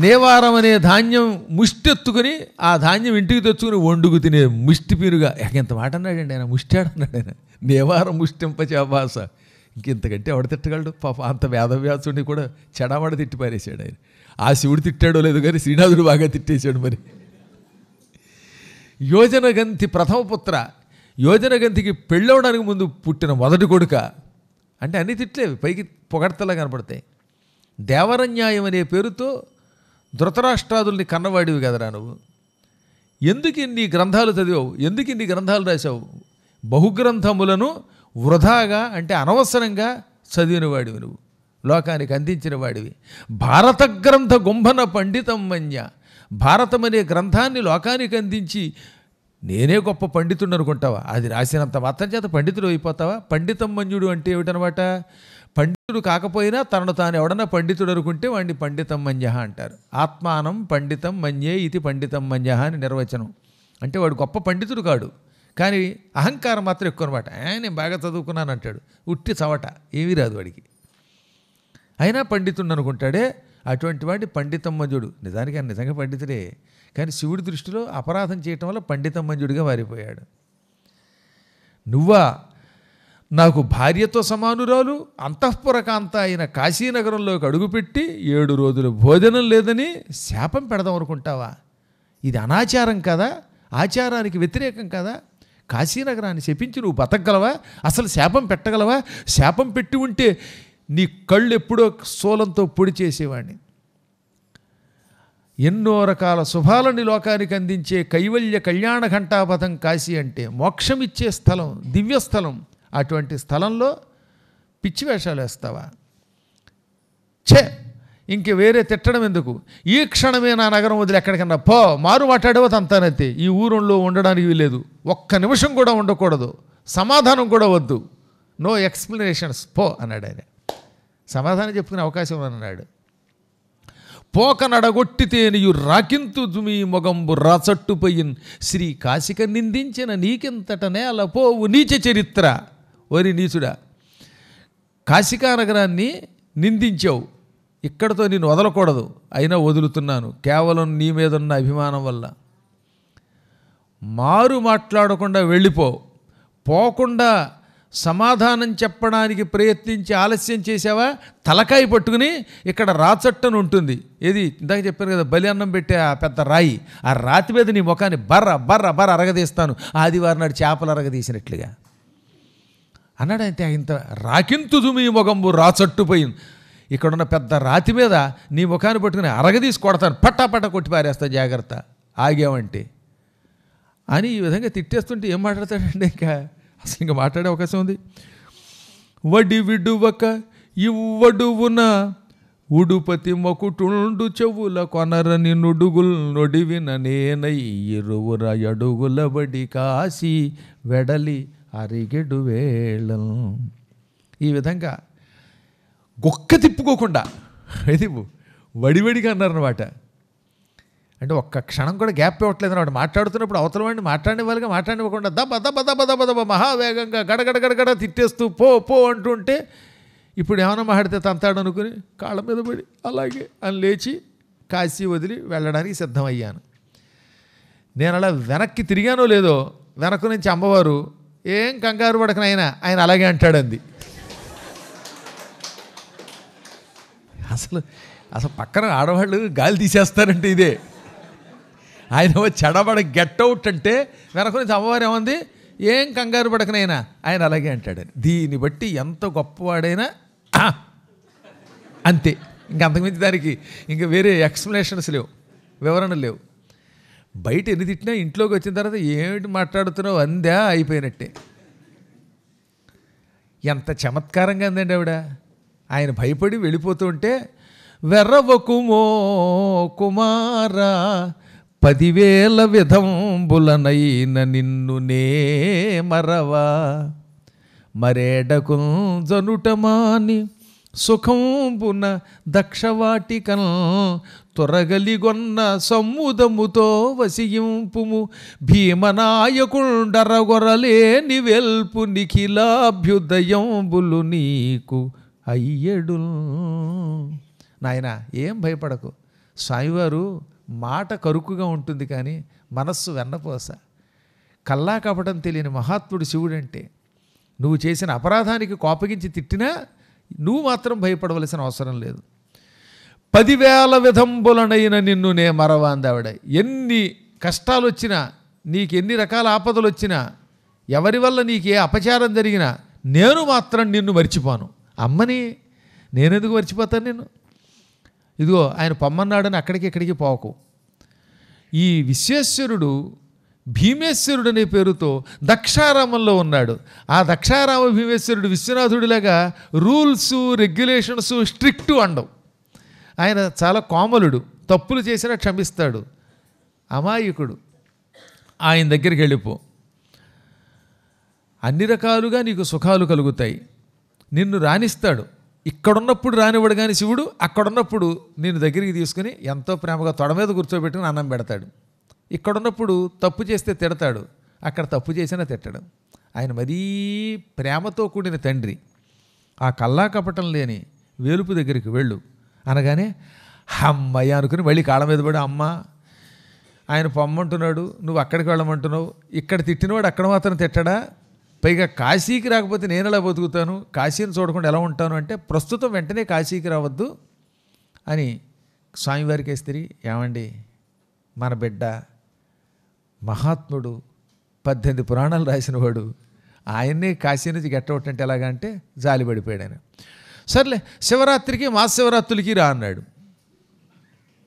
నేవారం అనే ధాన్యం ముష్టెత్తుకుని ఆ ధాన్యం ఇంటికి తెచ్చుకుని వండుకు తినే ముష్టి పీరుగా ఎంత మాట అన్నాడండి ఆయన. ముష్టాడన్నాడు ఆయన. నేవారం ముష్టింపచాభాస, ఇంకెంతకంటే ఎవడ తిట్టగలడు పాప. అంత వేదవ్యాసుడిని కూడా చెడామడ తిట్టి పారేశాడు ఆయన. ఆ శివుడు తిట్టాడో లేదు కానీ శ్రీనాథుడు బాగా తిట్టేశాడు మరి. యోజనగంతి ప్రథమ పుత్ర, యోజనగంతికి పెళ్ళవడానికి ముందు పుట్టిన మొదటి కొడుక. అంటే అన్నీ తిట్లేవి, పైకి పొగడ్తలా కనపడతాయి. దేవరన్యాయం అనే పేరుతో ధృతరాష్ట్రాదుల్ని కన్నవాడివి కదరా నువ్వు. ఎందుకు ఇన్ని గ్రంథాలు చదివావు, ఎందుకు ఇన్ని గ్రంథాలు రాశావు? బహుగ్రంథములను వృధాగా అంటే అనవసరంగా చదివిన వాడివి నువ్వు, లోకానికి అందించిన వాడివి. భారత గ్రంథ గుంభన పండితం మన్య, భారతం అనే గ్రంథాన్ని లోకానికి అందించి నేనే గొప్ప పండితుడు అనుకుంటావా? అది రాసినంత మాత్రం చేత పండితుడు అయిపోతావా? పండితం మన్యుడు అంటే ఏమిటనమాట? పండితుడు కాకపోయినా తనను తాను ఎవడన్నా పండితుడు అనుకుంటే వాడిని పండితం మన్య అంటారు. ఆత్మానం పండితం మన్యే ఇది పండితం మన్య అని నిర్వచనం. అంటే వాడు గొప్ప పండితుడు కాడు, కానీ అహంకారం మాత్రం ఎక్కువ అనమాట. నేను బాగా చదువుకున్నాను అంటాడు, ఉట్టి చవట, ఏమీ రాదు వాడికి. అయినా పండితుడు అనుకుంటాడే, అటువంటి వాడి పండితం మంజుడు. నిజానికి ఆయన నిజంగా పండితుడే, కానీ శివుడి దృష్టిలో అపరాధం చేయటం వల్ల పండితం మంజుడిగా మారిపోయాడు. నువ్వా నాకు భార్యతో సమానురాలు అంతఃపురకాంత అయిన కాశీనగరంలోకి అడుగుపెట్టి 7 రోజులు భోజనం లేదని శాపం పెడదాం అనుకుంటావా? ఇది అనాచారం కదా, ఆచారానికి వ్యతిరేకం కదా. కాశీనగరాన్ని శపించి నువ్వు బతకగలవా? అసలు శాపం పెట్టగలవా? శాపం పెట్టి ఉంటే నీ కళ్ళు ఎప్పుడో సోలంతో పొడి చేసేవాడిని. ఎన్నో రకాల శుభాలని లోకానికి అందించే కైవల్య కళ్యాణ ఘంటాపథం కాశీ అంటే మోక్షం ఇచ్చే స్థలం, దివ్యస్థలం. అటువంటి స్థలంలో పిచ్చి వేషాలు వేస్తావా? ఛే, ఇంక వేరే తిట్టడం ఎందుకు? ఈ క్షణమే నా నగరం వదిలి ఎక్కడికన్నా పో, మారు మాట్లాడేవో అంతానైతే ఈ ఊరిలో ఉండడానికి వీలేదు, ఒక్క నిమిషం కూడా ఉండకూడదు, సమాధానం కూడా వద్దు, నో ఎక్స్ప్లెనేషన్స్, పో అన్నాడు ఆయన. సమాధానం చెప్పుకునే అవకాశం అన్నాడు. పోక నడగొట్టితేనియు రాకింతు జుమీ మొగంబు రాచట్టుపోయిన్ శ్రీ కాశిక నిందించిన నీకింతట నేల పోవు నీచ చరిత్ర. ఓరి నీచుడా, కాశికా నగరాన్ని నిందించావు, ఇక్కడతో నేను వదలకూడదు, అయినా వదులుతున్నాను కేవలం నీ మీద ఉన్న అభిమానం వల్ల. మారు మాట్లాడకుండా వెళ్ళిపో. పోకుండా సమాధానం చెప్పడానికి ప్రయత్నించి ఆలస్యం చేసావా, తలకాయ పట్టుకుని ఇక్కడ రాచట్టను ఉంటుంది. ఏది ఇందాక చెప్పాను కదా, బలి అన్నం పెట్టే ఆ పెద్ద రాయి, ఆ రాతి మీద నీ ముఖాన్ని బర్ర బర్ర బర్ర అరగదీస్తాను, ఆదివారం నాడు చేపలు అరగదీసినట్లుగా అన్నాడు. అయితే ఇంత రాకింతుదు మీ మొగంబు రాచట్టుపోయింది, ఇక్కడున్న పెద్ద రాతి మీద నీ ముఖాన్ని పట్టుకుని అరగదీసి కొడతాను, పట్టా పట్టా కొట్టి పారేస్తా, జాగ్రత్త ఆగావంటే అని ఈ విధంగా తిట్టేస్తుంటే ఏం మాట్లాడతాడండి? ఇంకా అసలు ఇంకా మాట్లాడే అవకాశం ఉంది. వడి విడువక ఇవ్వడువున ఉడుపతి మొకుటుండు చెవుల కొనరని నుడుగుల్ నొడివిన నేనై ఇరువుర అడుగుల బడి కాసి వెడలి అరిగెడు వేళం. ఈ విధంగా గొక్క తిప్పుకోకుండా ఇది వడివడిగా అన్నారన్నమాట. అంటే ఒక్క క్షణం కూడా గ్యాప్ ఇవ్వట్లేదు అన్నమాట. మాట్లాడుతున్నప్పుడు అవతల వాడిని మాట్లాడేవాళ్ళుగా మాట్లాడివ్వకుండా దబ దబ దబ దబ దబ మహావేగంగా గడగడ గడగడ తిట్టేస్తూ పో పో అంటుంటే, ఇప్పుడు ఏమైనా మాట్లాడితే తంతాడు అనుకుని కాళ్ళ మీద పడి అలాగే అని లేచి కాశీ వదిలి వెళ్ళడానికి సిద్ధమయ్యాను. నేను అలా వెనక్కి తిరిగానో లేదో, వెనక్కు నుంచి అమ్మవారు ఏం కంగారు పడకనైనా ఆయన అలాగే అంటాడంది. అసలు అసలు పక్కన ఆడవాళ్ళు గాలి తీసేస్తారంటే ఇదే. ఆయన చెడబడ గెట్ అవుట్ అంటే వెనక నుంచి అమ్మవారు ఏమంది, ఏం కంగారు పడకనైనా ఆయన అలాగే అంటాడని. దీన్ని బట్టి ఎంత గొప్పవాడైనా అంతే, ఇంకంతకుమించి దానికి ఇంకా వేరే ఎక్స్ప్లెనేషన్స్ లేవు, వివరణలు లేవు. బయట ఎన్ని తిట్టినా ఇంట్లోకి వచ్చిన తర్వాత ఏమిటి మాట్లాడుతున్నావు అందా అయిపోయినట్టే. ఎంత చమత్కారంగా అందండి ఆవిడ. ఆయన భయపడి వెళ్ళిపోతూ ఉంటే, వెర్రవకుమో కుమారా 10,000 విధంబులనైన నిన్ను నే మరవా మరేడకు జనుటమాని సుఖంబున దక్షవాటికన్ తొరగలిగొన్న సమ్ముదముతో వసియింపుము భీమనాయకుండరగొరలేని వెల్పు నిఖిలాభ్యుదయంబులు నీకు అయ్యడు. నాయనా ఏం భయపడకు, స్వామివారు మాట కరుకుగా ఉంటుంది కానీ మనస్సు వెన్నపోస. కల్లా కపటం తెలియని మహాత్ముడు శివుడంటే. నువ్వు చేసిన అపరాధానికి కోపగించి తిట్టినా నువ్వు మాత్రం భయపడవలసిన అవసరం లేదు. 10,000 విధంబులనైన నిన్ను నే మరవా అందావిడ. ఎన్ని కష్టాలు వచ్చినా, నీకు ఎన్ని రకాల ఆపదలు వచ్చినా, ఎవరి వల్ల నీకు ఏ అపచారం జరిగినా నేను మాత్రం నిన్ను మర్చిపోను. అమ్మని నేనెందుకు మర్చిపోతాను నిన్ను? ఇదిగో ఆయన పొమ్మన్నాడని అక్కడికి ఇక్కడికి పోకు. ఈ విశ్వేశ్వరుడు భీమేశ్వరుడు అనే పేరుతో దక్షారామంలో ఉన్నాడు. ఆ దక్షారామ భీమేశ్వరుడు విశ్వనాథుడిలాగా రూల్స్ రెగ్యులేషన్స్ స్ట్రిక్ట్ అండవు. ఆయన చాలా కోమలుడు, తప్పులు చేసినా క్షమిస్తాడు, అమాయకుడు. ఆయన దగ్గరికి వెళ్ళిపో, అన్ని రకాలుగా నీకు సుఖాలు కలుగుతాయి, నిన్ను రాణిస్తాడు. ఇక్కడున్నప్పుడు రానివాడు కానీ శివుడు అక్కడున్నప్పుడు నేను దగ్గరికి తీసుకుని ఎంతో ప్రేమగా తొడ మీద కూర్చోబెట్టుకుని అన్నం పెడతాడు. ఇక్కడున్నప్పుడు తప్పు చేస్తే తిడతాడు, అక్కడ తప్పు చేసినా తిట్టడం. ఆయన మరీ ప్రేమతో కూడిన తండ్రి. ఆ కల్లా కపటం లేని వేలుపు దగ్గరికి వెళ్ళు అనగానే అమ్మయ్య అనుకుని మళ్ళీ కాళ్ళ మీద పడి, అమ్మ ఆయన పొమ్మంటున్నాడు, నువ్వు అక్కడికి వెళ్ళమంటున్నావు, ఇక్కడ తిట్టినవాడు అక్కడ మాత్రం తిట్టడా? పైగా కాశీకి రాకపోతే నేను ఎలా బతుకుతాను, కాశీని చూడకుండా ఎలా ఉంటాను అంటే ప్రస్తుతం వెంటనే కాశీకి రావద్దు అని స్వామివారికి ఇస్త్రీ. ఏమండి, మన బిడ్డ మహాత్ముడు 18 పురాణాలు రాసినవాడు, ఆయన్నే కాశీ నుంచి గెట్టవుట్ అంటే ఎలాగంటే జాలి పడిపోయాడు ఆయన. సర్లే శివరాత్రికి మహాశివరాత్రులకి రా అన్నాడు.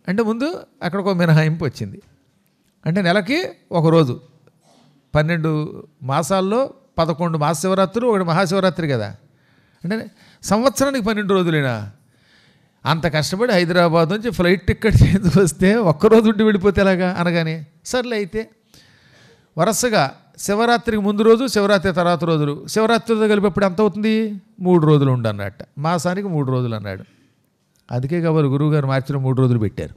అంటే ముందు అక్కడికి ఒక మినహాయింపు వచ్చింది. అంటే నెలకి ఒకరోజు, 12 మాసాల్లో 11 మహాశివరాత్రులు, ఒకటి మహాశివరాత్రి కదా. అంటే సంవత్సరానికి 12 రోజులేనా? అంత కష్టపడి హైదరాబాద్ నుంచి ఫ్లైట్ టికెట్ చేసి వస్తే ఒక్కరోజు ఉండి వెళ్ళిపోతే ఎలాగా అనగానే సర్లే అయితే వరుసగా శివరాత్రికి ముందు రోజు, శివరాత్రి తర్వాత రోజులు, శివరాత్రితో కలిపేప్పుడు ఎంత అవుతుంది? 3 రోజులు ఉండన్నట్ట. మాసానికి 3 రోజులు అన్నాడు. అందుకే కాబట్టి గురువుగారు మార్చిలో 3 రోజులు పెట్టారు.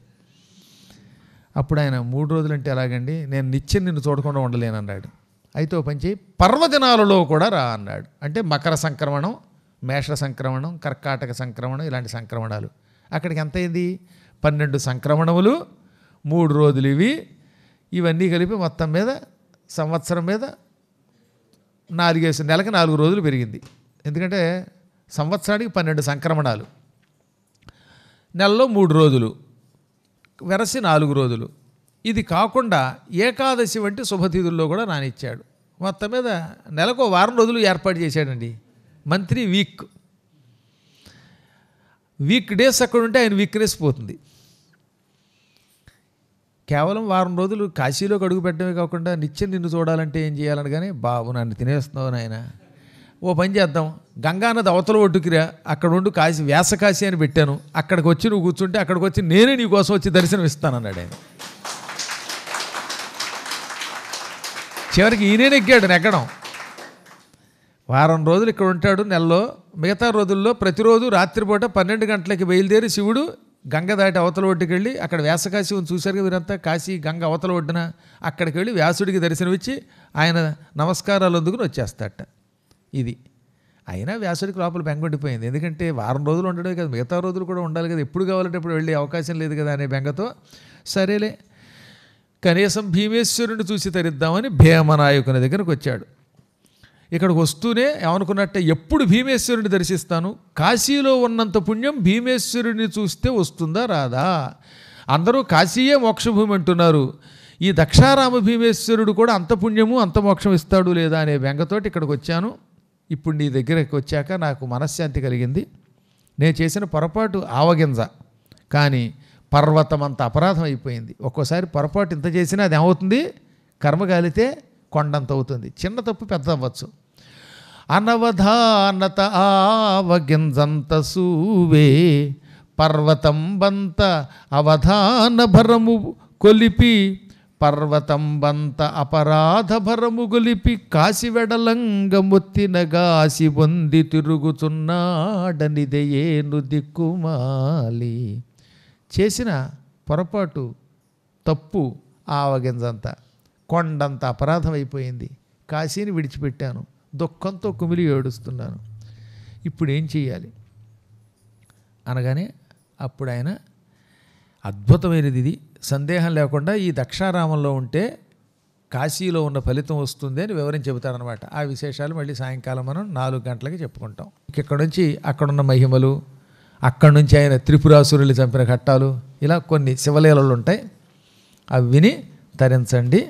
అప్పుడు ఆయన 3 రోజులు అంటే ఎలాగండి, నేను నిత్యం నిన్ను చూడకుండా ఉండలేను అన్నాడు. అయితే ఓ పని చేయి, పర్వదినాలలో కూడా రా అన్నాడు. అంటే మకర సంక్రమణం, మేష సంక్రమణం, కర్కాటక సంక్రమణం, ఇలాంటి సంక్రమణాలు. అక్కడికి ఎంత అయింది? 12 సంక్రమణములు, 3 రోజులు ఇవన్నీ కలిపి మొత్తం మీద సంవత్సరం మీద నెలకి 4 రోజులు పెరిగింది. ఎందుకంటే సంవత్సరానికి 12 సంక్రమణాలు, నెలలో 3 రోజులు, వెరసి 4 రోజులు. ఇది కాకుండా ఏకాదశి వంటి శుభతిథుల్లో కూడా నానిచ్చాడు. మొత్తం మీద నెలకు వారం రోజులు ఏర్పాటు చేశాడండి. మంత్లీ వీక్ డేస్ అక్కడ ఉంటే ఆయన వీక్నెస్ పోతుంది. కేవలం వారం రోజులు కాశీలోకి అడుగు పెట్టడమే కాకుండా నిత్యం నిన్ను చూడాలంటే ఏం చేయాలని, కానీ బాబు నన్ను తినేస్తున్నావు నాయన, ఓ పని చేద్దాం, గంగానది అవతల ఒడ్డుకిరా, అక్కడ ఉండు, కాశీ వ్యాసకాశీ అని పెట్టాను, అక్కడికి వచ్చి నువ్వు కూర్చుంటే అక్కడికి వచ్చి నేనే నీ కోసం వచ్చి దర్శనం ఇస్తానన్నాడు ఆయన. చివరికి ఈయనే నెగ్గడం. వారం రోజులు ఇక్కడ ఉంటాడు నెలలో. మిగతా రోజుల్లో ప్రతిరోజు రాత్రిపూట 12 గంటలకి బయలుదేరి శివుడు గంగ దాటి అవతల ఒడ్డుకి వెళ్ళి, అక్కడ వ్యాసకాశి ఉంది చూశారు వీరంతా, కాశీ గంగ అవతల ఒడ్డున, అక్కడికి వెళ్ళి వ్యాసుడికి దర్శనమిచ్చి ఆయన నమస్కారాలు అందుకుని వచ్చేస్తాడట. ఇది అయినా వ్యాసుడికి లోపల బెంగొండిపోయింది. ఎందుకంటే వారం రోజులు ఉండడే కదా, మిగతా రోజులు కూడా ఉండాలి కదా, ఎప్పుడు కావాలంటే ఇప్పుడు వెళ్ళే అవకాశం లేదు కదా అనే బెంగతో, సరేలే కనీసం భీమేశ్వరుని చూసి తరిద్దామని భీమనాయకుని దగ్గరకు వచ్చాడు. ఇక్కడికి వస్తూనే ఏమనుకున్నట్టే, ఎప్పుడు భీమేశ్వరుని దర్శిస్తాను, కాశీలో ఉన్నంత పుణ్యం భీమేశ్వరుని చూస్తే వస్తుందా రాదా, అందరూ కాశీయే మోక్షభూమి అంటున్నారు, ఈ దక్షారామ భీమేశ్వరుడు కూడా అంత పుణ్యము అంత మోక్షం ఇస్తాడు లేదా అనే బెంగతోటి ఇక్కడికి వచ్చాను. ఇప్పుడు నీ దగ్గరకు వచ్చాక నాకు మనశ్శాంతి కలిగింది. నేను చేసిన పొరపాటు ఆవగింజ, కానీ పర్వతం అంత అపరాధం అయిపోయింది. ఒక్కోసారి పొరపాటు ఇంత చేసినా అది ఏమవుతుంది, కర్మగాలితే కొండంత అవుతుంది. చిన్న తప్పు పెద్ద అవ్వచ్చు. అనవధానత ఆవగింజంత సూవే పర్వతం బంత అవధాన భరము కొలిపి, పర్వతం బంత అపరాధ భరము గొలిపి, కాసి వెడలంగ మొత్తినగాసి బొంది తిరుగుచున్నాడనిదయేను దిక్కుమాలి. చేసిన పొరపాటు తప్పు ఆవగింజంత, కొండంత అపరాధం అయిపోయింది. కాశీని విడిచిపెట్టాను, దుఃఖంతో కుమిలి ఏడుస్తున్నాను, ఇప్పుడు ఏం చెయ్యాలి అనగానే అప్పుడు ఆయన అద్భుతమైనది ఇది, సందేహం లేకుండా ఈ దక్షారామంలో ఉంటే కాశీలో ఉన్న ఫలితం వస్తుంది అని వివరించి చెబుతాడనమాట. ఆ విశేషాలు మళ్ళీ సాయంకాలం మనం 4 గంటలకి చెప్పుకుంటాం. ఇక్కడ నుంచి అక్కడున్న మహిమలు, అక్కడి నుంచి ఆయన త్రిపురాసురులు చంపిన ఘట్టాలు, ఇలా కొన్ని శివలీలలు ఉంటాయి. అవి విని తరించండి.